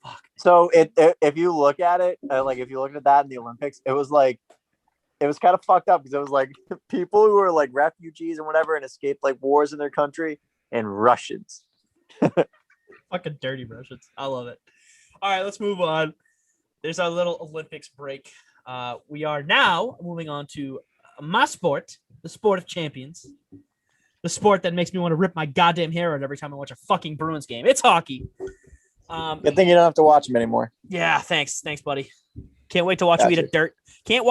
Fuck. So if you look at it, like if you looked at that in the Olympics, it was kind of fucked up because it was like people who were like refugees and whatever and escaped like wars in their country and Russians. Fucking dirty Russians. I love it. All right, let's move on. There's our little Olympics break. We are now moving on to my sport, the sport of champions. The sport that makes me want to rip my goddamn hair out every time I watch a fucking Bruins game. It's hockey. Good thing you don't have to watch them anymore. Yeah, thanks, buddy. Can't wait to watch you eat a dirt. Can't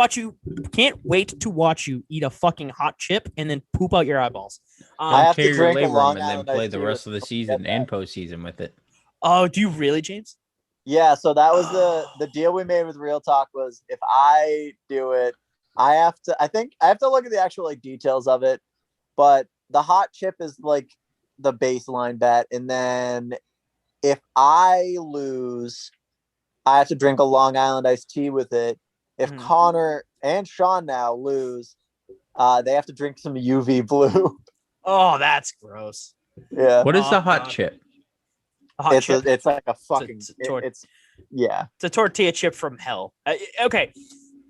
wait to watch you eat a fucking hot chip and then poop out your eyeballs. I have to Tear your drink a labrum Long and then Island play iced the tea rest of with- the season and postseason with it. Oh, do you really, James? Yeah, so that was the deal we made with Real Talk was if I do it, I think I have to look at the actual like details of it, but the hot chip is like the baseline bet, and then if I lose, I have to drink a Long Island iced tea with it. If Mhm. Connor and Sean now lose, they have to drink some UV blue. Oh, that's gross. Yeah, What is the Oh, hot God. chip? A hot chip. it's like a fucking it's yeah. It's a tortilla chip from hell. Okay,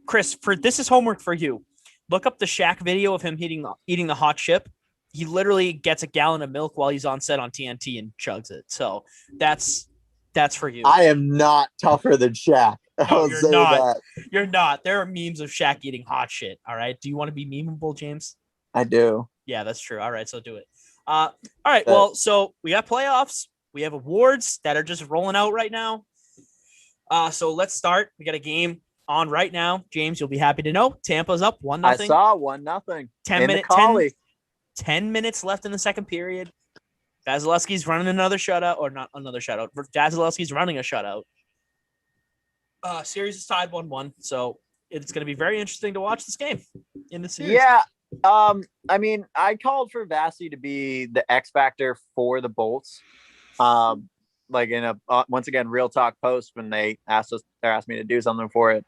Chris, this is homework for you. Look up the Shaq video of him eating the hot chip. He literally gets a gallon of milk while he's on set on TNT and chugs it. So that's for you. I am not tougher than Shaq. I'll you're say not. that. You're not. There are memes of Shaq eating hot shit. All right. Do you want to be memeable, James? I do. Yeah, that's true. All right, so do it. All right. Well, so we got playoffs. We have awards that are just rolling out right now. So let's start. We got a game on right now. James, you'll be happy to know Tampa's up 1-0. I saw 1-0. 10 minutes left in the second period. Vasilevsky's running another shutout, or not another shutout. Vasilevsky's running a shutout. Series is tied 1-1, so it's going to be very interesting to watch this game in the series. Yeah. I mean, I called for Vasi to be the X factor for the Bolts. Like in a once again Real Talk post when they asked me to do something for it.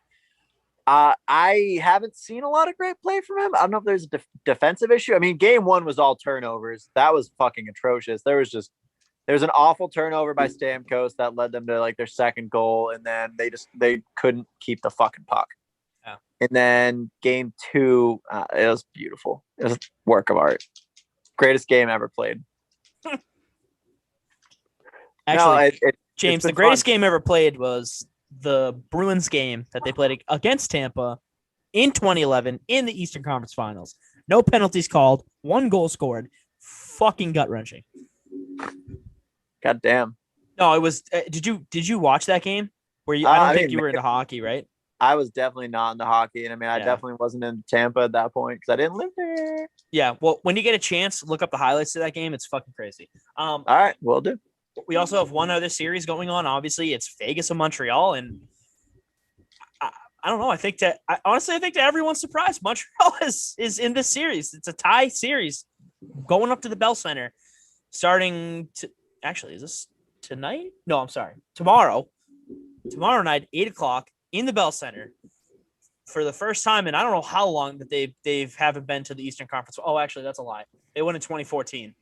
I haven't seen a lot of great play from him. I don't know if there's a defensive issue. I mean, game one was all turnovers. That was fucking atrocious. There was an awful turnover by Stamkos that led them to like their second goal, and then they couldn't keep the fucking puck. Yeah. And then game two, it was beautiful. It was a work of art. Greatest game ever played. Actually, no, James, the greatest game ever played was the Bruins game that they played against Tampa in 2011 in the Eastern Conference Finals. No penalties called, 1 goal scored. Fucking gut wrenching. God damn. No, it was. Did you watch that game? Where you? I don't think you were into hockey, right? I was definitely not into hockey, and I mean, I Yeah. definitely wasn't in Tampa at that point because I didn't live there. Yeah, well, when you get a chance, look up the highlights of that game. It's fucking crazy. All right, will do. We also have one other series going on. Obviously, it's Vegas and Montreal, and I don't know. I think that everyone's surprised Montreal is in this series. It's a tie series going up to the Bell Center, starting to actually is this tonight? No, I'm sorry, tomorrow night, 8:00 in the Bell Center. For the first time, and I don't know how long that they haven't been to the Eastern Conference. Oh, actually, that's a lie. They won in 2014,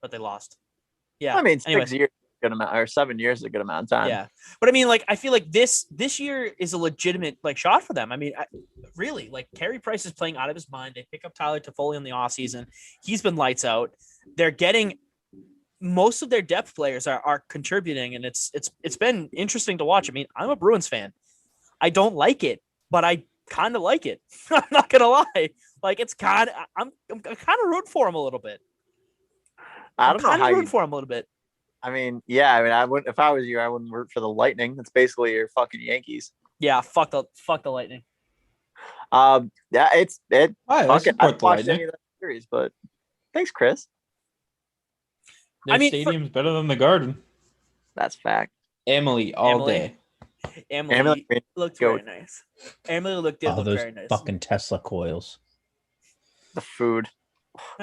but they lost. Yeah. I mean, Anyways. 6 years is a good amount, or 7 years is a good amount of time. Yeah, but I mean, like, I feel like this year is a legitimate like shot for them. I mean, really, like, Carey Price is playing out of his mind. They pick up Tyler Toffoli in the offseason. He's been lights out. They're getting most of their depth players are contributing, and it's been interesting to watch. I mean, I'm a Bruins fan. I don't like it, but I kind of like it. I'm not gonna lie. Like, it's kind of I'm kind of rooting for him a little bit. I don't know how rooting for him a little bit. I mean, yeah. I mean, I wouldn't. If I was you, I wouldn't root for the Lightning. That's basically your fucking Yankees. Yeah, fuck the Lightning. Yeah, it. I Fuck it. I support haven't the watched Lightning. any of that series, but thanks, Chris. Their I mean, stadium's better than the Garden. That's fact. Emily all Emily. day. Emily looked very nice. Emily looked Oh, those very nice. fucking Tesla coils. The food.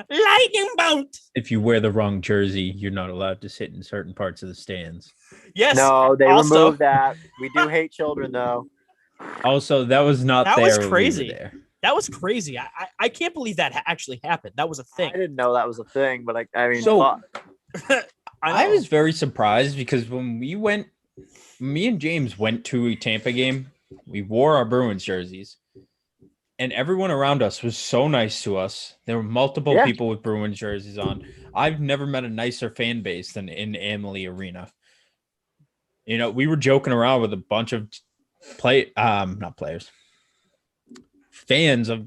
Lightning bolt. If you wear the wrong jersey, you're not allowed to sit in certain parts of the stands. Yes. No, they also- removed that. We do hate children, though. Also, that was not That there. was when we were crazy. there. That was crazy. I can't believe that actually happened. That was a I thing. didn't know that was a thing, but I mean, So- fuck. I was very surprised because when we went, me and James went to a Tampa game. We wore our Bruins jerseys, and everyone around us was so nice to us. There were multiple Yeah. people with Bruins jerseys on. I've never met a nicer fan base than in Amalie Arena. You know, we were joking around with a bunch of not players, fans of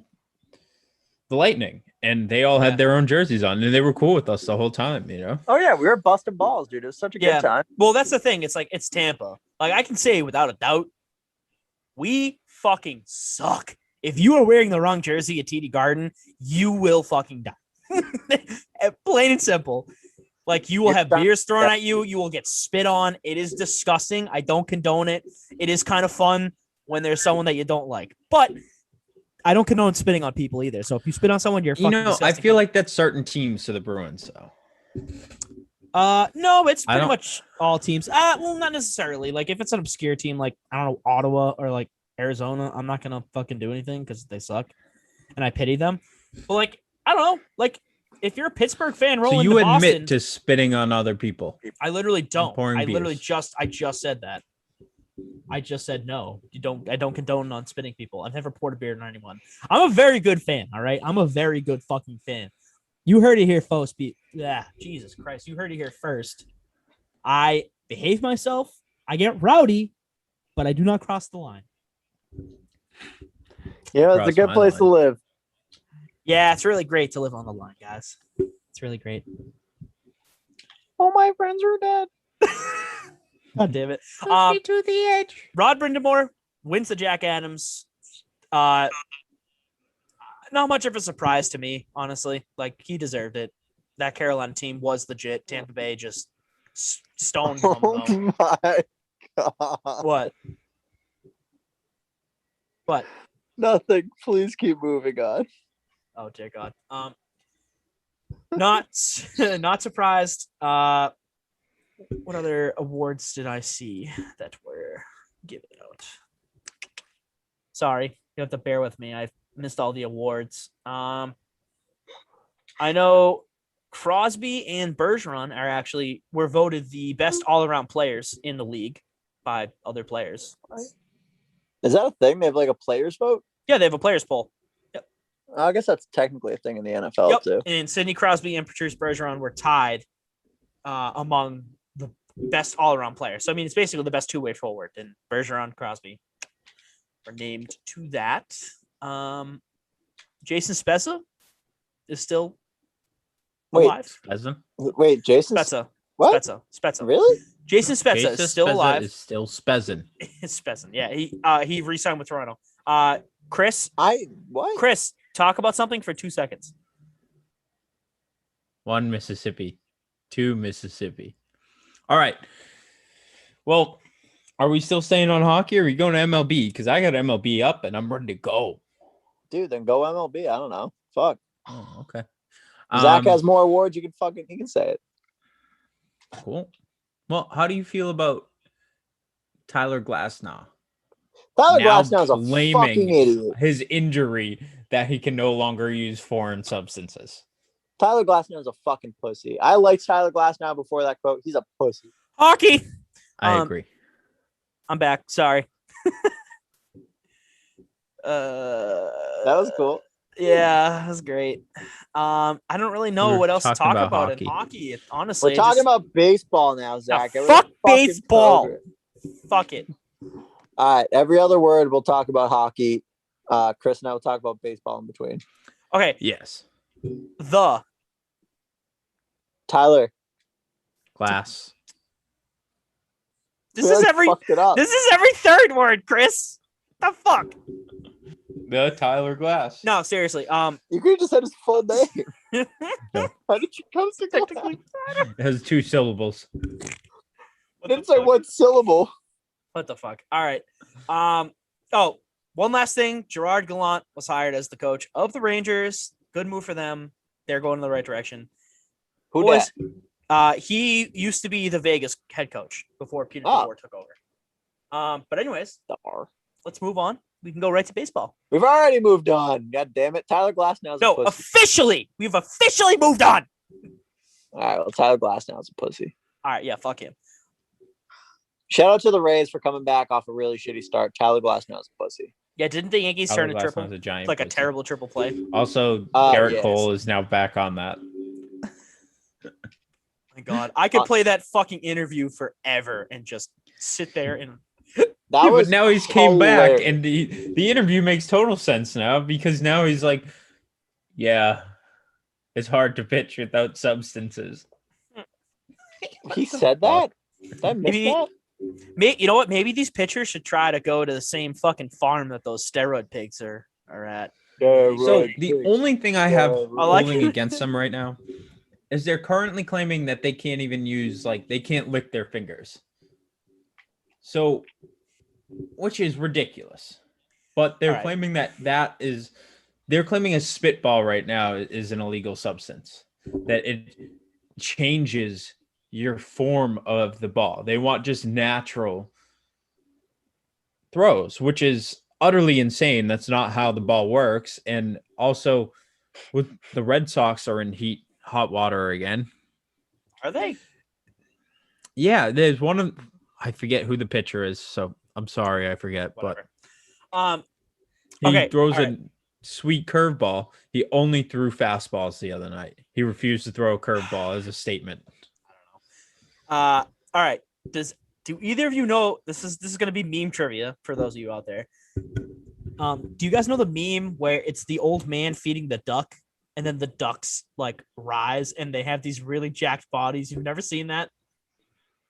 the Lightning, and they all Yeah. had their own jerseys on, and they were cool with us the whole time. You know. Oh yeah, we were busting balls, dude. It was such a Yeah. good time. Well, that's the thing. It's like, it's Tampa. Like, I can say without a doubt, we fucking suck. If you are wearing the wrong jersey at TD Garden, you will fucking die. Plain and simple. Like, you will have beers thrown at you. You will get spit on. It is disgusting. I don't condone it. It is kind of fun when there's someone that you don't like. But I don't condone spitting on people either. So if you spit on someone, you're fucking I disgusting. feel like that's certain teams to the Bruins, though. No, it's I pretty don't- much all teams. Well, not necessarily. Like, if it's an obscure team, like, I don't know, Ottawa or like Arizona, I'm not gonna fucking do anything because they suck, and I pity them. But like, I don't know, like, if you're a Pittsburgh fan So rolling you to admit Boston, to spitting on other people. I literally don't. pouring I literally beers. I just said that. I just said no. I don't condone on spitting people. I've never poured a beer on anyone. I'm a very good fan. All right, I'm a very good fucking fan. You heard it here first. Yeah, Jesus Christ, you heard it here first. I behave myself. I get rowdy, but I do not cross the line. Yeah, it's a Cross good my place to line. live. Yeah, it's really great to live on the line, guys. It's really great. All my friends are dead. God damn it. To the edge. Rod Brindamore wins the Jack Adams. Not much of a surprise to me, honestly. Like, he deserved it. That Carolina team was legit. Tampa Bay just stoned them. Oh though. my god. What? What? Nothing. Please keep moving on. Oh dear God. Not not surprised. What other awards did I see that were given out? Sorry, you have to bear with me. I've missed all the awards. I know Crosby and Bergeron were voted the best all-around players in the league by other players. Is that a thing? They have like a players vote? Yeah, they have a players poll. I guess that's technically a thing in the NFL too. And Sidney Crosby and Patrice Bergeron were tied among the best all-around players. So I mean, it's basically the best two-way forward. And Bergeron, Crosby were named to that. Jason Spezza is still alive. Pheasant. Wait, Jason. Spezza. What? Spezza. Really? Jason Spezza Jason is still Spezza alive. is still Spezin. It's Spezza. Yeah, he re-signed with Toronto. Chris, What? Chris, talk about something for 2 seconds. 1 Mississippi, 2 Mississippi. All right. Well, are we still staying on hockey or are we going to MLB? Because I got MLB up and I'm ready to go. Dude, then go MLB. I don't know. Fuck. Oh, okay. Zach has more awards. He can say it. Cool. Well, how do you feel about Tyler Glasnow? Tyler Now Glasnow is a claiming fucking idiot. his injury that he can no longer use foreign substances. Tyler Glasnow is a fucking pussy. I liked Tyler Glasnow before that quote. He's a pussy. Hockey. I agree. I'm back. Sorry. That was cool. Yeah, that was great. I don't really know We're what else to talking talk about about in hockey. hockey. Honestly, We're talking about baseball now, Zach. Now, Everyone fuck fucking baseball. program. Fuck it. All right. Every other word, we'll talk about hockey. Chris and I will talk about baseball in between. Okay. Yes. The Tyler. Glass. This is every fucked it up. this is every third word, Chris. The fuck? The Tyler Glass. No, seriously. You could have just said his full name. How did you come to Technically, It has 2 syllables. I didn't say one syllable. what the fuck? All right. Oh, one last thing. Gerard Gallant was hired as the coach of the Rangers. Good move for them. They're going in the right direction. Who was dat? he used to be the Vegas head coach before Peter Oh. DeBoer took over. But anyways, Star. let's move on. We can go right to baseball. We've already moved on. God damn it. Tyler Glasnow's No, a pussy. officially, we've officially moved on. All right, well, Tyler Glasnow's a pussy. All right, yeah, fuck him. Shout out to the Rays for coming back off a really shitty start. Tyler Glasnow's a pussy. Yeah, didn't the Yankees Tyler turn a triple? Glasnow's a giant Like a pussy. terrible triple play. Also, Garrett yes. Cole is now back on that. My God, I could play that fucking interview forever and just sit there and. That Yeah, was but now he's came back, hilarious. and the interview makes total sense now because now he's like, yeah, it's hard to pitch without substances. He said that? Did I miss Maybe- that? You know what? Maybe these pitchers should try to go to the same fucking farm that those steroid pigs are at. So the only thing I have I like holding it. against them right now is they're currently claiming that they can't even use they can't lick their fingers. So, which is ridiculous, but they're All right. claiming they're claiming a spitball right now is an illegal substance, that it changes your form of the ball. They want just natural throws, which is utterly insane. That's not how the ball works. And also, with the Red Sox are in hot water again. Are they? Yeah, there's one of I forget who the pitcher is, so I'm sorry I forget. Whatever. But he Okay, throws all a sweet curveball. He only threw fastballs the other night. He refused to throw a curveball as a statement. All right. Do either of you know this is going to be meme trivia for those of you out there? Do you guys know the meme where it's the old man feeding the duck and then the ducks like rise and they have these really jacked bodies? You've never seen that?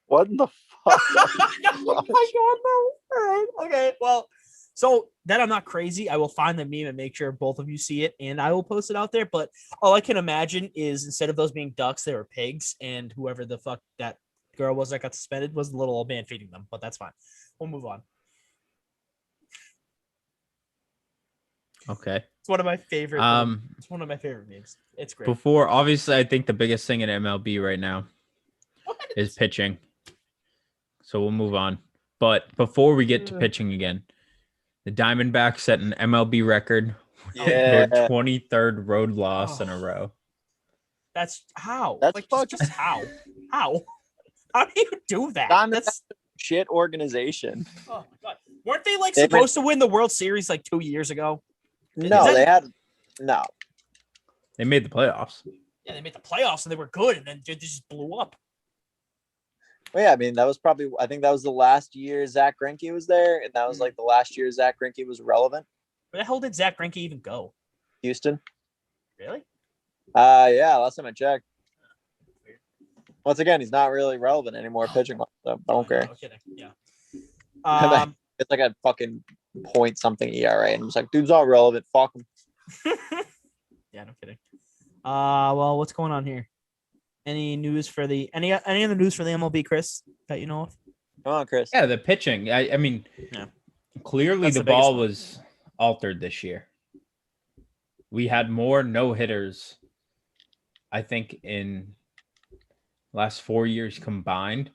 What in the fuck? Oh my God, no. All right. Okay. Well, so that I'm not crazy. I will find the meme and make sure both of you see it and I will post it out there. But all I can imagine is instead of those being ducks, they were pigs, and whoever the fuck that girl was that got suspended was the little old man feeding them. But that's fine. We'll move on. Okay. It's one of my favorite. It's one of my favorite memes. It's great. Obviously, I think the biggest thing in MLB right now is pitching. So we'll move on. But before we get to pitching again, the Diamondbacks set an MLB record. Yeah. Their 23rd road loss in a row. That's how. That's like fucking- just how. How? How do you do that? Diamondbacks That's Shit organization. oh my God. Weren't they like They supposed to win the World Series like 2 years ago? No, that- they had no. They made the playoffs. Yeah, they made the playoffs and they were good, and then they just blew up. Well, yeah, I mean, I think that was the last year Zach Greinke was there, and that was like the last year Zach Greinke was relevant. Where the hell did Zach Greinke even go? Houston. Really? Yeah, last time I checked. Once again, he's not really relevant anymore pitching wise, so don't care. No kidding. Yeah. It's like a fucking point something ERA, and I'm just like, dude's not relevant. Fuck him. Yeah, no kidding. Well, what's going on here? Any news for any other news for the MLB, Chris, that you know of? Come on, Chris. Yeah, the pitching. I mean, Yeah. clearly That's the the biggest ball one. was altered this year. We had more no-hitters, I think, in last 4 years combined.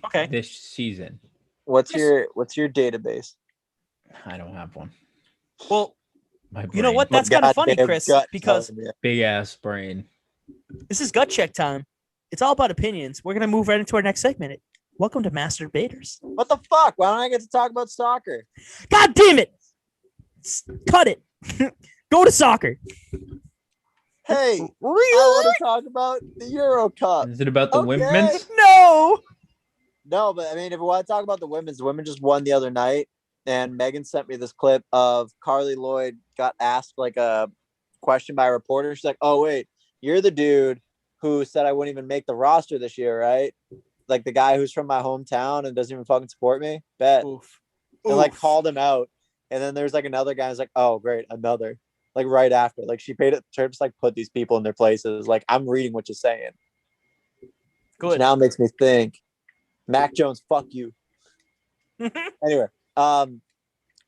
Okay. This season. What's your database? I don't have one. Well, My you know brain. what? That's kind of funny, Goddamn Chris, gut because telling me. Big ass brain. this is gut check time. It's all about opinions. We're gonna move right into our next segment. Welcome to Master Debaters. What the fuck? Why don't I get to talk about soccer? God damn it! Cut it. Go to soccer. Hey, I Really? want to talk about the Euro Cup. Is it about the Okay. women's? No. No, but I mean, if we want to talk about the women just won the other night, and Megan sent me this clip of Carly Lloyd got asked like a question by a reporter. She's like, "Oh wait, you're the dude who said I wouldn't even make the roster this year, right? Like the guy who's from my hometown and doesn't even fucking support me." Bet. Oof. And like Oof. called him out. And then there's like another guy who's like, "Oh great, another." Like right after, like she paid it to just like put these people in their places. Like I'm reading what you're saying. Which Good. now makes me think, Mac Jones, fuck you. Anyway,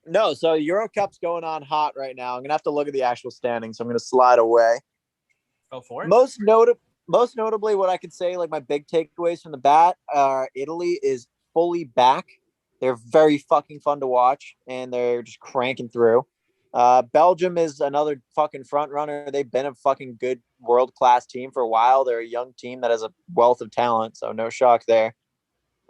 no, so Euro Cup's going on hot right now. I'm gonna have to look at the actual standings. So I'm gonna slide away. Go for it. Most notably, what I could say, like my big takeaways from the bat, Italy is fully back. They're very fucking fun to watch, and they're just cranking through. Belgium is another fucking front runner. They've been a fucking good world class team for a while. They're a young team that has a wealth of talent, so no shock there.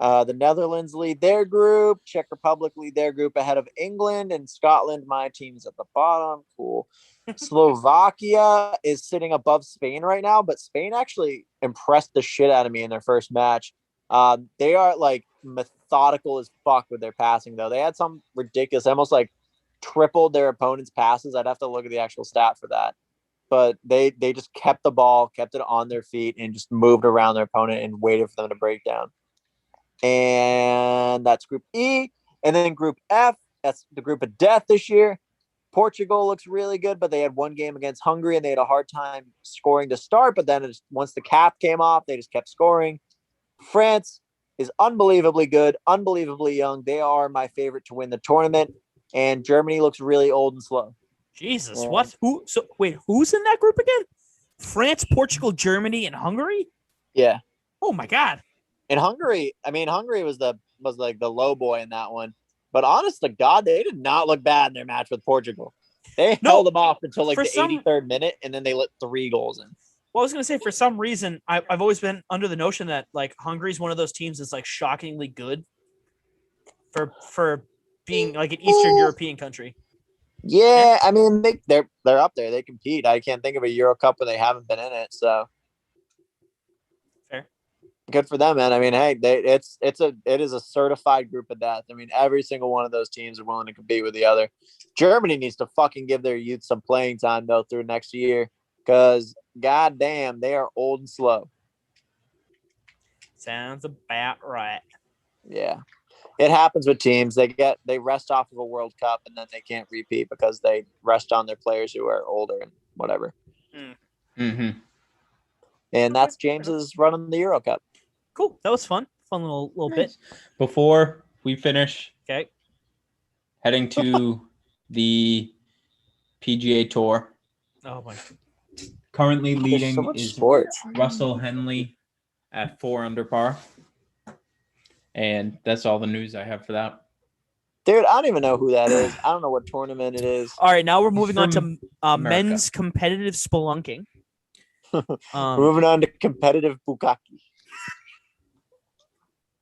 The Netherlands lead their group. Czech Republic lead their group ahead of England, and Scotland, my team's at the bottom. Cool. Slovakia is sitting above Spain right now, but Spain actually impressed the shit out of me in their first match. They are like methodical as fuck with their passing, though. They had some ridiculous, almost like tripled their opponent's passes. I'd have to look at the actual stat for that. But they just kept the ball, kept it on their feet, and just moved around their opponent and waited for them to break down. And that's Group E. And then Group F, that's the group of death this year. Portugal looks really good, but they had one game against Hungary and they had a hard time scoring to start. But then once the cap came off, they just kept scoring. France is unbelievably good, unbelievably young. They are my favorite to win the tournament. And Germany looks really old and slow. Jesus, what? Who? So wait, who's in that group again? France, Portugal, Germany, and Hungary. Yeah. Oh my God. And Hungary, I mean, Hungary was like the low boy in that one. But honest to God, they did not look bad in their match with Portugal. They held them off until like the 83rd minute, and then they let 3 goals in. Well, I was going to say, for some reason, I've always been under the notion that like Hungary's one of those teams that's like shockingly good for being like an Eastern European country. Yeah, I mean they're up there. They compete. I can't think of a Euro Cup where they haven't been in it. So fair, good for them, man. I mean, hey, it is a certified group of death. I mean, every single one of those teams are willing to compete with the other. Germany needs to fucking give their youth some playing time though through next year, because goddamn, they are old and slow. Sounds about right. Yeah. It happens with teams. They rest off of a World Cup and then they can't repeat because they rest on their players who are older and whatever. Mm-hmm. And that's James's running the Euro Cup. Cool. That was fun. Fun little bit. Before we finish, Okay. heading to the PGA Tour. Oh my. Currently leading so much is sports. Russell Henley at 4 under par. And that's all the news I have for that. Dude, I don't even know who that is. I don't know what tournament it is. All right, now we're moving on to America. men's competitive spelunking. Moving on to competitive bukkake.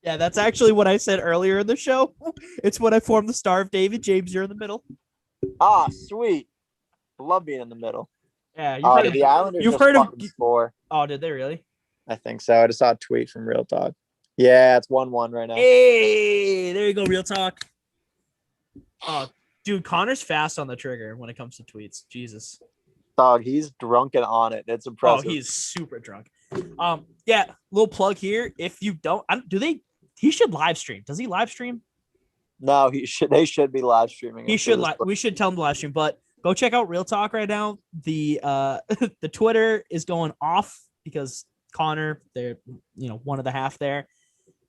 Yeah, that's actually what I said earlier in the show. It's when I formed the Star of David. James, you're in the middle. Ah, sweet. Love being in the middle. Yeah, The Islanders you've just heard of- fucking score. Oh, did they really? I think so. I just saw a tweet from Real Talk. Yeah, it's 1-1 right now. Hey, there you go, real talk. Oh, dude, Connor's fast on the trigger when it comes to tweets. Jesus. Dog, he's drunk and on it. It's Oh, impressive. he's super drunk. Yeah, little plug here. If you don't, he should live stream. Does he live stream? No, they should be live streaming. He should. We should tell him to live stream. But go check out Real Talk right now. The the Twitter is going off because Connor, one of the half there,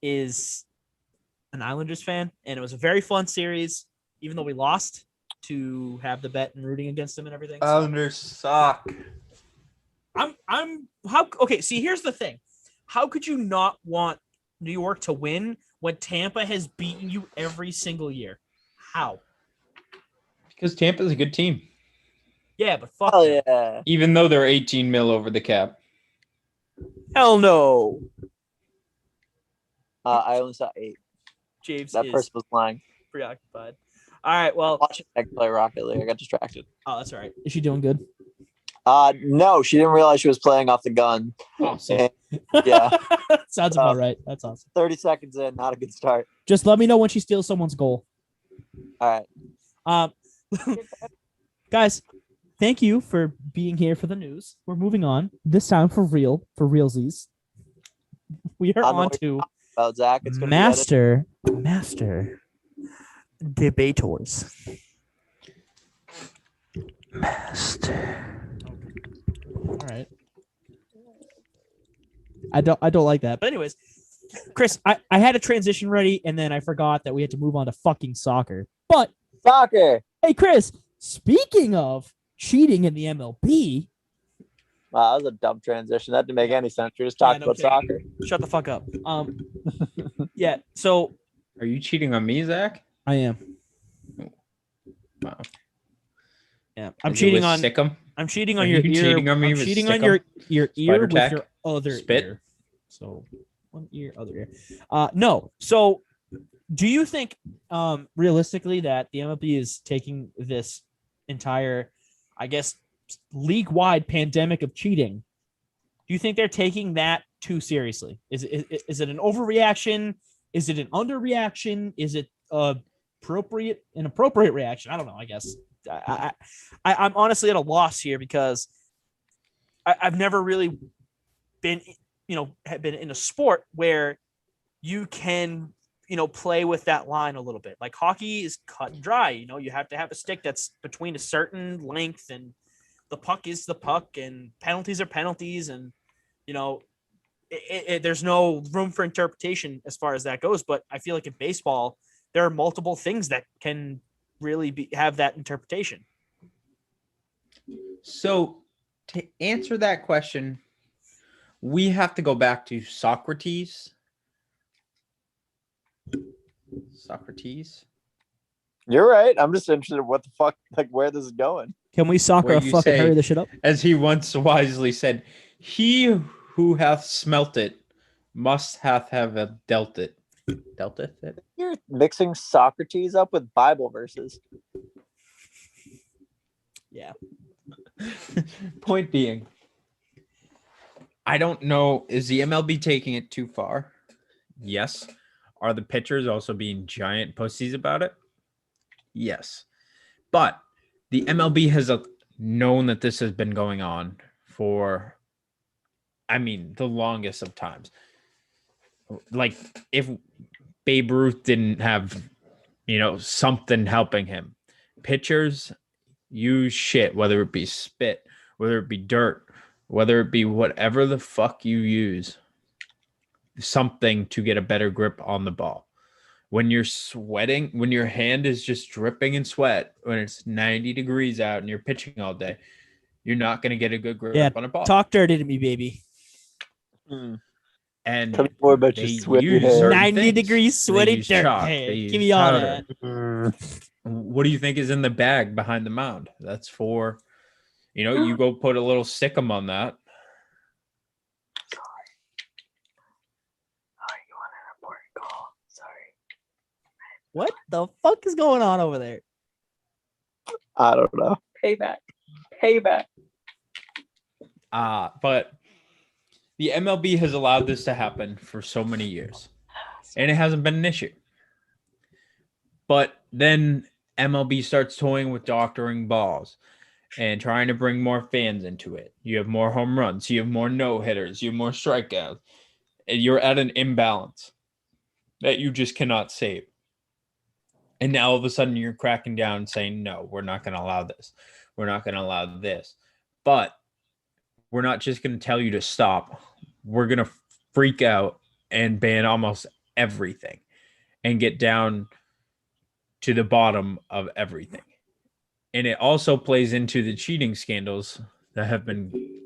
is an Islanders fan, and it was a very fun series, even though we lost, to have the bet and rooting against them and everything. Islanders suck. Okay, see, here's the thing. How could you not want New York to win when Tampa has beaten you every single year? How? Because Tampa's a good team. Yeah, but fuck Hell them. yeah. Even though they're 18 mil over the cap. Hell no. I only saw 8. James That is person was lying. preoccupied. All right, well. Watching Meg play Rocket League, I got distracted. Oh, that's all right. Is she doing good? No, she didn't realize she was playing off the gun. Oh, And, yeah, sounds about right. That's awesome. 30 seconds in, not a good start. Just let me know when she steals someone's goal. All right. Guys, thank you for being here for the news. We're moving on. This time for realsies. We are I know on what to About Zach, it's gonna master debaters. Master. All right. I don't like that. But anyways, Chris, I had a transition ready and then I forgot that we had to move on to fucking soccer. But Soccer. hey, Chris, speaking of cheating in the MLB, Wow, that was a dumb transition. That didn't make any sense. You're just talking no about kidding. soccer. Shut the fuck up. Yeah. So Are you cheating on me, Zach? I am. Wow. Yeah, I'm Is it cheating with on. Sickum? I'm cheating Are on your you ear. cheating on me I'm with cheating on Sickum? your ear Spider with tack? your other Spit? ear. So one ear, other ear. No. So do you think, realistically, that the MLB is taking this entire, I guess, league-wide pandemic of cheating? Do you think they're taking that too seriously? Is it an overreaction? Is it an underreaction? Is it an appropriate reaction? I don't know. I guess I'm honestly at a loss here because I've never really been, have been in a sport where you can, play with that line a little bit. Like hockey is cut and dry. You have to have a stick that's between a certain length, and the puck is the puck, and penalties are penalties, and there's no room for interpretation as far as that goes. But I feel like in baseball, there are multiple things that can really have that interpretation. So to answer that question, we have to go back to Socrates. You're right. I'm just interested in what the fuck, where this is going. Can we soccer Where a you fucking say- hurry this shit up? As he once wisely said, he who hath smelt it must have dealt it. Dealteth it? You're mixing Socrates up with Bible verses. Yeah. Point being, I don't know. Is the MLB taking it too far? Yes. Are the pitchers also being giant pussies about it? Yes. But the MLB has known that this has been going on for, the longest of times. Like, if Babe Ruth didn't have, something helping him, pitchers use shit, whether it be spit, whether it be dirt, whether it be whatever the fuck you use, something to get a better grip on the ball. When you're sweating, when your hand is just dripping in sweat, when it's 90 degrees out and you're pitching all day, you're not going to get a good grip on a ball. Talk dirty to me, baby. And Tell me more about they your sweaty use hair. certain 90 things. degrees They sweaty use dirt. chalk, Hey, they use give me all powder. that. What do you think is in the bag behind the mound? That's for, you go put a little sickum on that. What the fuck is going on over there? I don't know. Payback. But the MLB has allowed this to happen for so many years, and it hasn't been an issue. But then MLB starts toying with doctoring balls, and trying to bring more fans into it. You have more home runs, you have more no-hitters, you have more strikeouts. And you're at an imbalance that you just cannot save. And now all of a sudden you're cracking down and saying, no, we're not going to allow this. We're not going to allow this. But we're not just going to tell you to stop. We're going to freak out and ban almost everything and get down to the bottom of everything. And it also plays into the cheating scandals that have been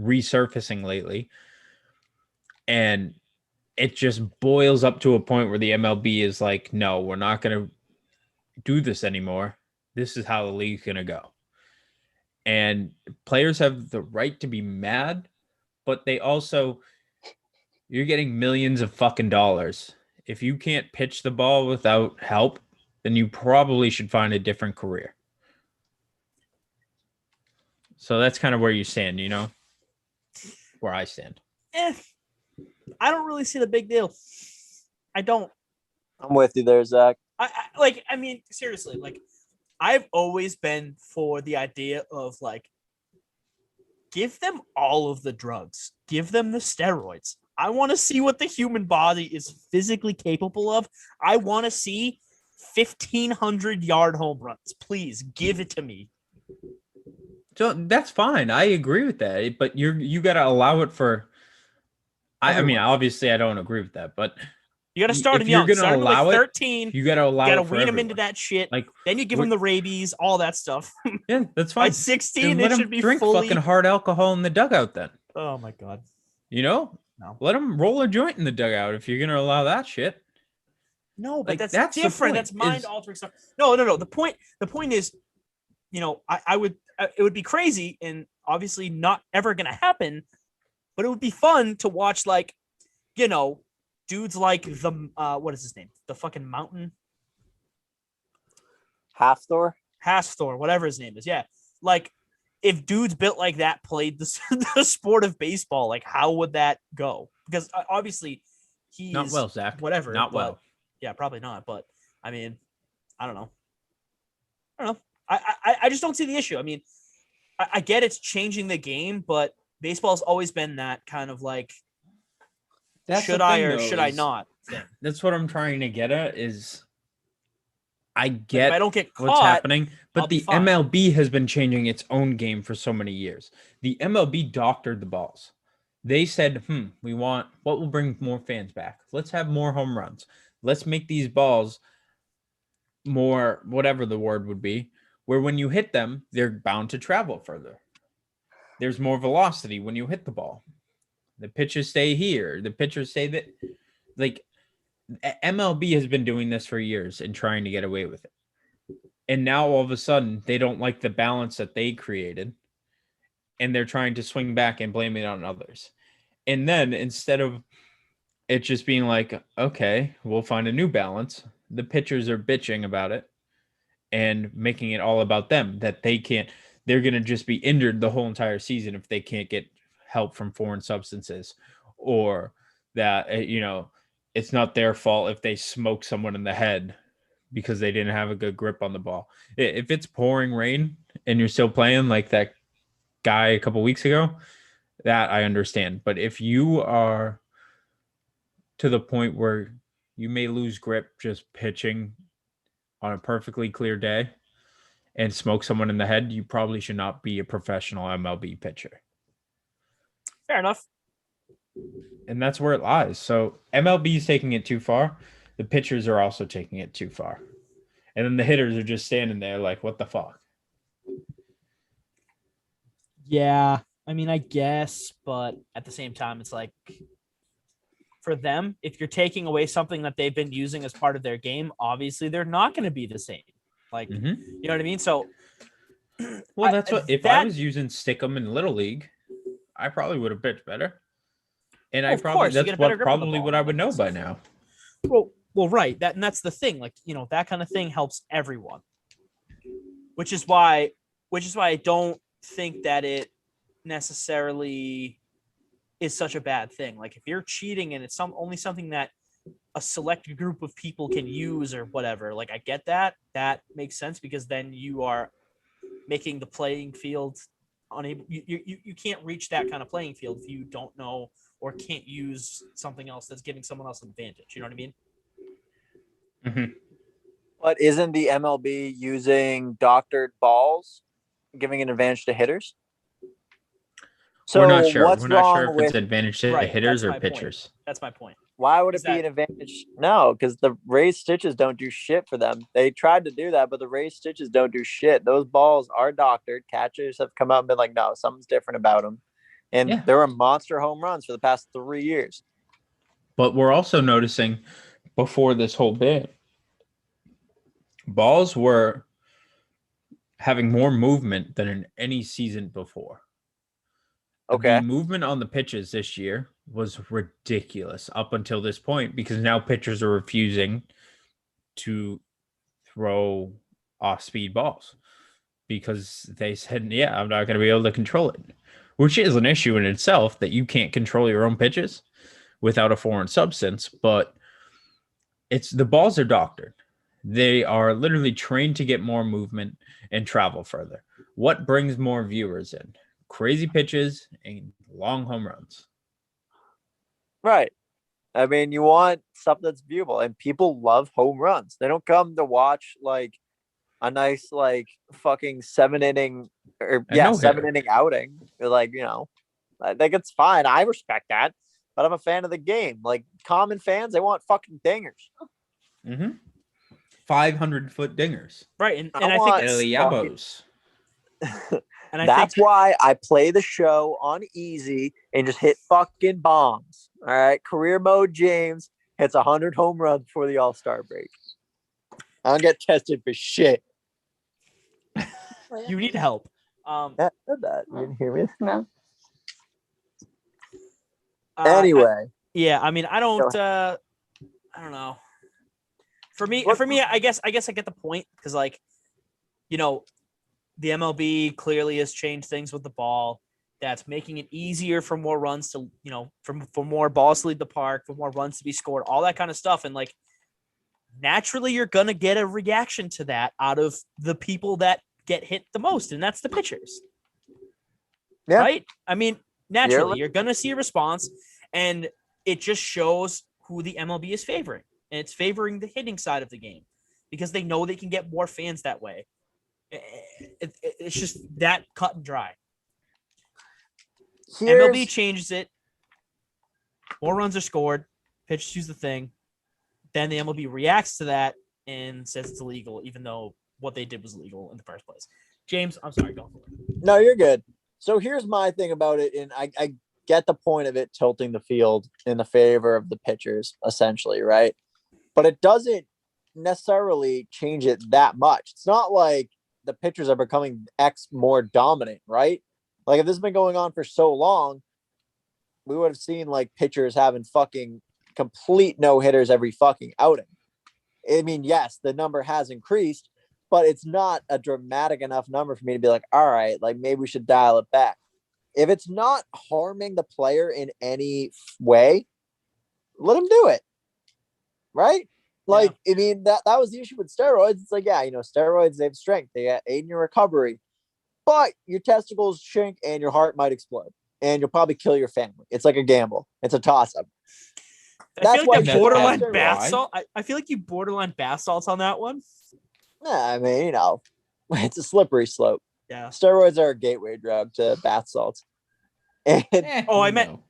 resurfacing lately. And it just boils up to a point where the MLB is like, no, we're not going to do this anymore. This is how the league's going to go. And players have the right to be mad, but they also, you're getting millions of fucking dollars. If you can't pitch the ball without help, then you probably should find a different career. So that's kind of where you stand, you know, where I stand. I don't really see the big deal. I don't. I'm with you there, Zach. I mean, seriously, like, I've always been for the idea of, like, give them all of the drugs, give them the steroids. I want to see what the human body is physically capable of. I want to see 1,500-yard home runs. Please give it to me. So that's fine. I agree with that, but you got to allow it for. I mean, obviously, I don't agree with that, but you got to start if him young. You're going to allow like it. 13. You got to allow. You got it to for wean him everyone. into that shit. Like then you give him the rabies, all that stuff. Yeah, that's fine. By 16, let it him should be drink fully. fucking hard alcohol in the dugout. Then. Oh my god. You know, no. Let him roll a joint in the dugout if you're going to allow that shit. No, but like, that's different. That's mind altering stuff. No. The point is, you know, I would. It would be crazy and obviously not ever going to happen, but it would be fun to watch, like, you know, dudes like the what is his name? The fucking mountain. Hastor, whatever his name is. Yeah, like, if dudes built like that played the sport of baseball, like, how would that go? Because obviously he's not well, Zach. Whatever, not well. Yeah, probably not. But I mean, I don't know. I just don't see the issue. I mean, I get it's changing the game, but baseball's always been that kind of like, should I or should I not thing. That's what I'm trying to get at is I get if I don't get caught, what's happening, but I'll be the fine. MLB has been changing its own game for so many years. The MLB doctored the balls. They said, we want what will bring more fans back. Let's have more home runs. Let's make these balls more, whatever the word would be, where when you hit them, they're bound to travel further. There's more velocity when you hit the ball. The pitches stay here. The pitchers stay that. Like, MLB has been doing this for years and trying to get away with it. And now all of a sudden, they don't like the balance that they created. And they're trying to swing back and blame it on others. And then instead of it just being like, okay, we'll find a new balance, the pitchers are bitching about it and making it all about them, that they can't, they're going to just be injured the whole entire season if they can't get help from foreign substances, or that, you know, it's not their fault if they smoke someone in the head because they didn't have a good grip on the ball. If it's pouring rain and you're still playing like that guy a couple weeks ago, that I understand. But if you are to the point where you may lose grip just pitching on a perfectly clear day and smoke someone in the head, you probably should not be a professional MLB pitcher. Fair enough. And that's where it lies. So MLB is taking it too far. The pitchers are also taking it too far. And then the hitters are just standing there like, what the fuck? Yeah, I mean, I guess, but at the same time, it's like, for them, if you're taking away something that they've been using as part of their game, obviously they're not going to be the same. Like, you know what I mean? So, well, that's what, if I was using Stickum in Little League, I probably would have pitched better. And I probably, that's what probably what I would know by now. Well, right. That's the thing. Like, you know, that kind of thing helps everyone. Which is why I don't think that it necessarily is such a bad thing. Like, if you're cheating and it's only something that a select group of people can use or whatever, like, I get that. That makes sense, because then you are making the playing field unable. You can't reach that kind of playing field if you don't know or can't use something else that's giving someone else an advantage. You know what I mean? Mhm. But isn't the MLB using doctored balls, giving an advantage to hitters? So We're not sure. what's We're not sure wrong if it's with advantage to Right, hitters that's or my point. pitchers. That's my point. why would Is it be that- an advantage? No, because the raised stitches don't do shit for them. They tried to do that, but the raised stitches don't do shit. Those balls are doctored. Catchers have come out and been like, no, something's different about them. And Yeah. there were monster home runs for the past 3 years. But we're also noticing before this whole bit, balls were having more movement than in any season before. Okay. The movement on the pitches this year was ridiculous up until this point because now pitchers are refusing to throw off-speed balls because they said, yeah, I'm not going to be able to control it, which is an issue in itself that you can't control your own pitches without a foreign substance. But it's the balls are doctored. They are literally trained to get more movement and travel further. What brings more viewers in? Crazy pitches and long home runs. Right. I mean, you want stuff that's viewable, and people love home runs. They don't come to watch like a nice, like fucking 7 inning or no-hitter. 7 inning outing. They're like, I think it's fine. I respect that, but I'm a fan of the game. Like common fans, they want fucking dingers. Mm-hmm. 500-foot dingers. Right, and I I want- think El Yabos. and I That's think why I play the show on easy and just hit fucking bombs. All right. Career mode James hits 100 home runs before the All-Star break. I don't get tested for shit. you need help. Yeah, I said that. You didn't hear me? No. Anyway. Yeah, I mean, I don't know. For me, I guess I get the point because, like, the MLB clearly has changed things with the ball. That's making it easier for more runs to, for more balls to leave the park, for more runs to be scored, all that kind of stuff. And like, naturally, you're gonna get a reaction to that out of the people that get hit the most, and that's the pitchers. Yeah. Right? I mean, naturally, you're gonna see a response, and it just shows who the MLB is favoring, and it's favoring the hitting side of the game because they know they can get more fans that way. It's just that cut and dry. MLB changes it. More runs are scored. Pitchers use the thing. Then the MLB reacts to that and says it's illegal, even though what they did was legal in the first place. James, I'm sorry, go for it. No, you're good. So here's my thing about it, and I get the point of it tilting the field in the favor of the pitchers, essentially, right? But it doesn't necessarily change it that much. It's not like the pitchers are becoming X more dominant, right? Like if this has been going on for so long, we would have seen like pitchers having fucking complete no hitters every fucking outing. I mean, yes, the number has increased, but it's not a dramatic enough number for me to be like, all right, like maybe we should dial it back. If it's not harming the player in any way, let him do it. Right? Like, I mean, that was the issue with steroids. It's like, yeah, steroids, they have strength. They aid in your recovery. But your testicles shrink and your heart might explode. And you'll probably kill your family. It's like a gamble. It's a toss-up. I feel like that's borderline why- bath salt. I feel like you borderline bath salts on that one. Nah, I mean, it's a slippery slope. Yeah. Steroids are a gateway drug to bath salts. And Oh, I meant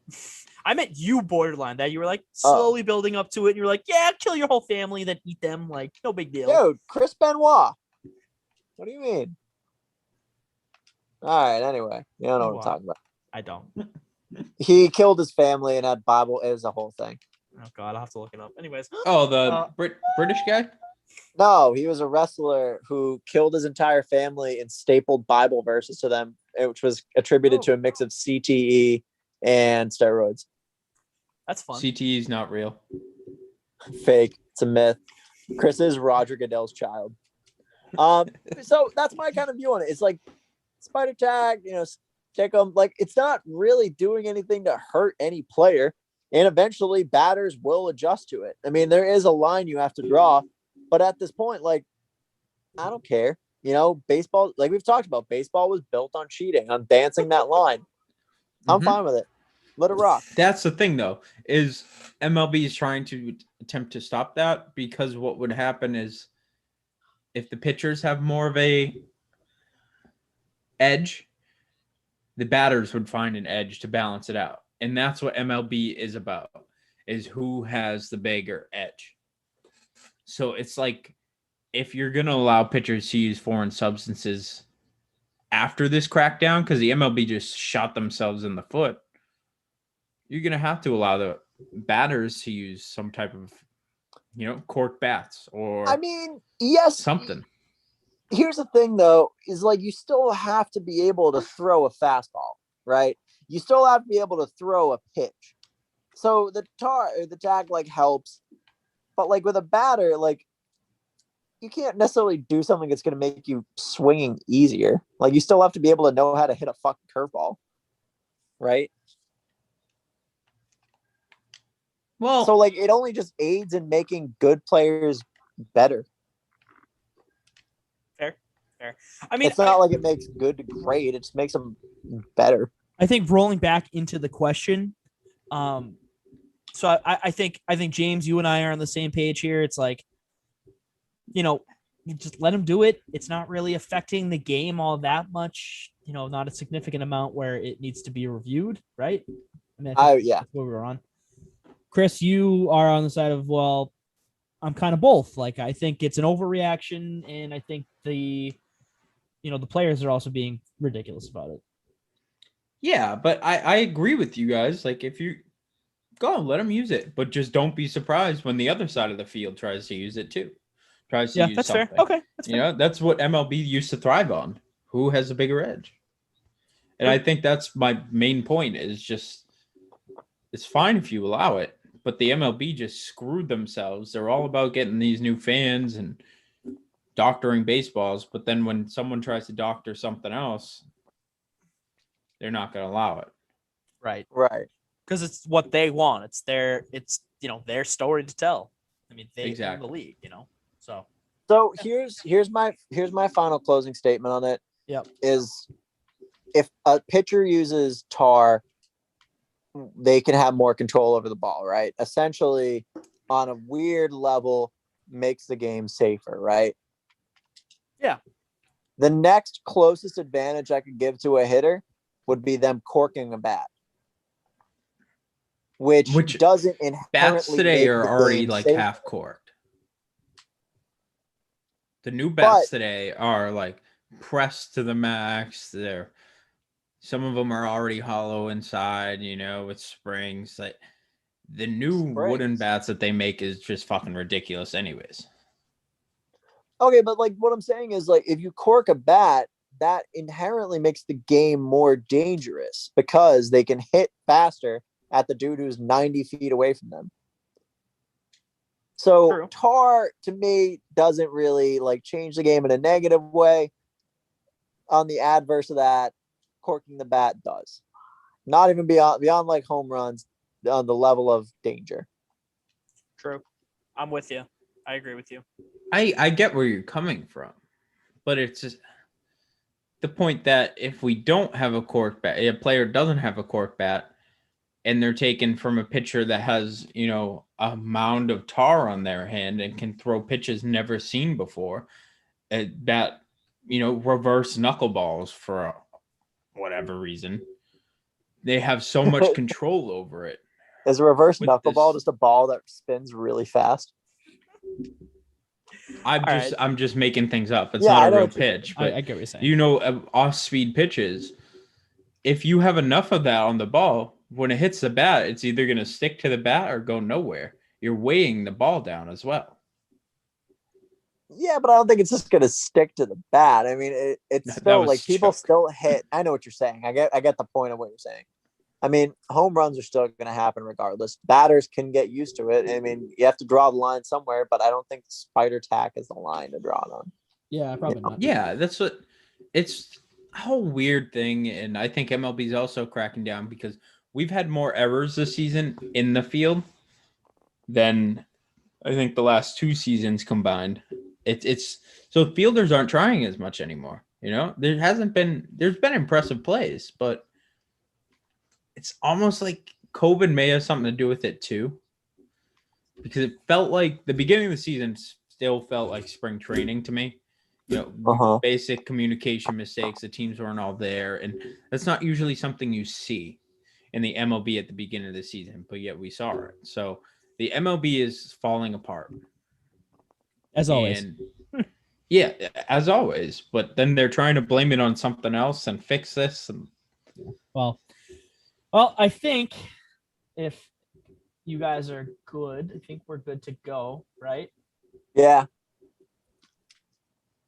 you borderline that. You were like slowly building up to it. And you were like, yeah, kill your whole family, then eat them. Like, no big deal. dude, Chris Benoit. What do you mean? All right, anyway. You don't know what I'm talking about. I don't. He killed his family and had Bible. It was a whole thing. Oh God, I'll have to look it up. Anyways. Oh, the British guy? No, he was a wrestler who killed his entire family and stapled Bible verses to them, which was attributed to a mix of CTE and steroids. That's fun. CTE is not real. Fake. It's a myth. Chris is Roger Goodell's child. So that's my kind of view on it. It's like spider tag, take them. Like it's not really doing anything to hurt any player, and eventually batters will adjust to it. I mean, there is a line you have to draw, but at this point, like I don't care. baseball, like we've talked about, baseball was built on cheating, on dancing that line. I'm Mhm. fine with it. Let it rock. That's the thing, though, is MLB is trying to attempt to stop that, because what would happen is if the pitchers have more of a edge, the batters would find an edge to balance it out. And that's what MLB is about, is who has the bigger edge. So it's like, if you're going to allow pitchers to use foreign substances after this crackdown, because the MLB just shot themselves in the foot, you're going to have to allow the batters to use some type of, cork bats or I mean, yes. something. Here's the thing, though, is like you still have to be able to throw a fastball, right? You still have to be able to throw a pitch. So the tag like helps, but like with a batter, like you can't necessarily do something that's going to make you swinging easier. Like you still have to be able to know how to hit a fucking curveball, right? Well, So like it only just aids in making good players better. Fair. I mean, It's not like it makes good to great. It just makes them better. I think rolling back into the question, so I think James, you and I are on the same page here. It's like, you just let him do it. It's not really affecting the game all that much. Not a significant amount where it needs to be reviewed, right? I mean, Yeah. that's what we were on. Chris, you are on the side of, well, I'm kind of both. Like, I think it's an overreaction, and I think the players are also being ridiculous about it. yeah, but I agree with you guys. Like, if you go on, let them use it, but just don't be surprised when the other side of the field tries to use it too. Tries to use that's something. fair. Okay, that's fair. That's what MLB used to thrive on. Who has a bigger edge? And I think that's my main point, is just, it's fine if you allow it, but the MLB just screwed themselves. They're all about getting these new fans and doctoring baseballs, but then when someone tries to doctor something else, they're not going to allow it. Right. Because it's what they want. It's their story to tell. I mean, they own the Exactly. league, So here's my final closing statement on it. Yep. Is if a pitcher uses tar, they can have more control over the ball, right? Essentially, on a weird level, makes the game safer, right? Yeah. The next closest advantage I could give to a hitter would be them corking a bat, which doesn't inherently bats today make are the already game like safer. half corked. The new bats today are like pressed to the max. Some of them are already hollow inside, with springs. Like the new wooden bats that they make is just fucking ridiculous anyways. Okay, but like what I'm saying is, like, if you cork a bat, that inherently makes the game more dangerous because they can hit faster at the dude who's 90 feet away from them. So True. tar to me doesn't really like change the game in a negative way. On the adverse of that, corking the bat does. Not even beyond like home runs on the level of danger. True. I'm with you. I agree with you. I get where you're coming from, but it's just the point that if we don't have a cork bat, a player doesn't have a cork bat, and they're taken from a pitcher that has, a mound of tar on their hand and can throw pitches never seen before, that, reverse knuckleballs for whatever reason, they have so much control over it. Is a reverse knuckleball just a ball that spins really fast? I'm just making things up. It's not a real pitch, but I get what you're saying. Off-speed pitches, if you have enough of that on the ball, when it hits the bat, it's either going to stick to the bat or go nowhere. You're weighing the ball down as well. Yeah, but I don't think it's just going to stick to the bat. I mean, it's still like people still hit. I know what you're saying. I get the point of what you're saying. I mean, home runs are still going to happen regardless. Batters can get used to it. I mean, you have to draw the line somewhere, but I don't think spider tack is the line to draw it on. Yeah, probably not. Yeah, that's what it's a whole weird thing. And I think MLB is also cracking down because we've had more errors this season in the field than I think the last two seasons combined. It's so fielders aren't trying as much anymore. You know, there's been impressive plays, but it's almost like COVID may have something to do with it too, because it felt like the beginning of the season still felt like spring training to me. You know, basic communication mistakes. The teams weren't all there, and that's not usually something you see in the MLB at the beginning of the season, but yet we saw it. So the MLB is falling apart. As always. Yeah, as always. But then they're trying to blame it on something else and fix this. And... Well, I think if you guys are good, I think we're good to go, right? Yeah.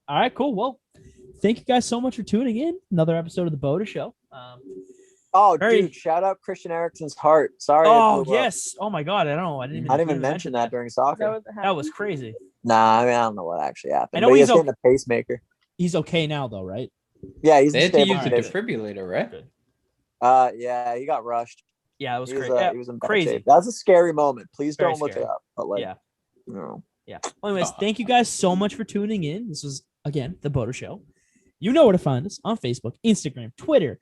All right, cool. Well, thank you guys so much for tuning in. Another episode of the BOTA Show. Dude, shout out Christian Eriksen's heart. Sorry. Oh, yes. Oh, my God. I don't know. I didn't even mention that during soccer. That was crazy. Nah, I mean, I don't know what actually happened. I know he's getting a pacemaker. He's okay now, though, right? Yeah, he's they had to use a defibrillator, right? Yeah, he got rushed. Yeah, it was crazy. crazy. He was in crazy. Shape. That's a scary moment. Please Very don't look scary. it up. But like, yeah. No. Yeah. Well, anyways, thank you guys so much for tuning in. This was, again, the BOTA Show. You know where to find us on Facebook, Instagram, Twitter.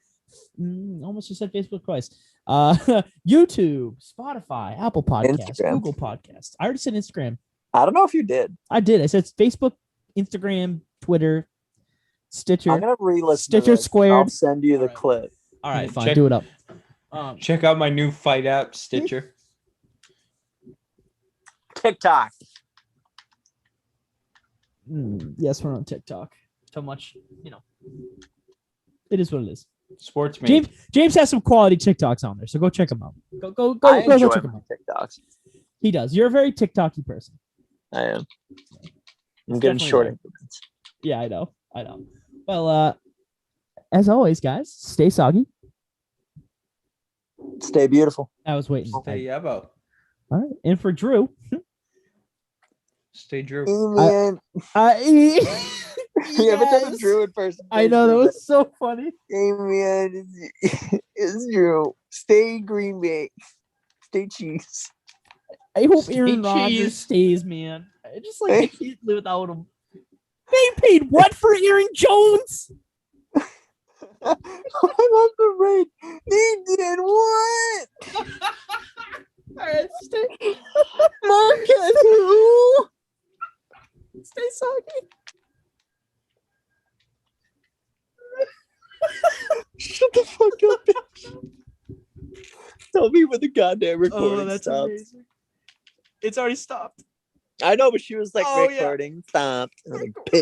Almost just said Facebook twice. YouTube, Spotify, Apple Podcasts, Instagram. Google Podcasts. I already said Instagram. I don't know if you did. I did. I said Facebook, Instagram, Twitter, Stitcher. I'm gonna re-listen. Stitcher Squared. I'll send you the clip. All right, fine. Do it up. Check out my new fight app, Stitcher. TikTok. Yes, we're on TikTok. So much, it is what it is. Sports man. James has some quality TikToks on there, so go check them out. Go check them out. TikToks. He does. You're a very TikToky person. I am. I'm getting short increments. Yeah, I know. Well, as always, guys, stay soggy. Stay beautiful. I was waiting. Stay yabo. All right, and for Drew. Stay Drew. You haven't done a Drew in person. I know, that was so funny. Hey man, it's Drew. Stay Green Bay. Stay Chiefs. I hope Aaron Rodgers stays, man. I just I can't live without him. They paid what for Aaron Jones? I love the rate. They did what? All right, stay. Marcus who? Stay soggy. Shut the fuck up, bitch. Tell me when the goddamn recording stops. Amazing. It's already stopped. I know, but she was like Oh, recording. Stop.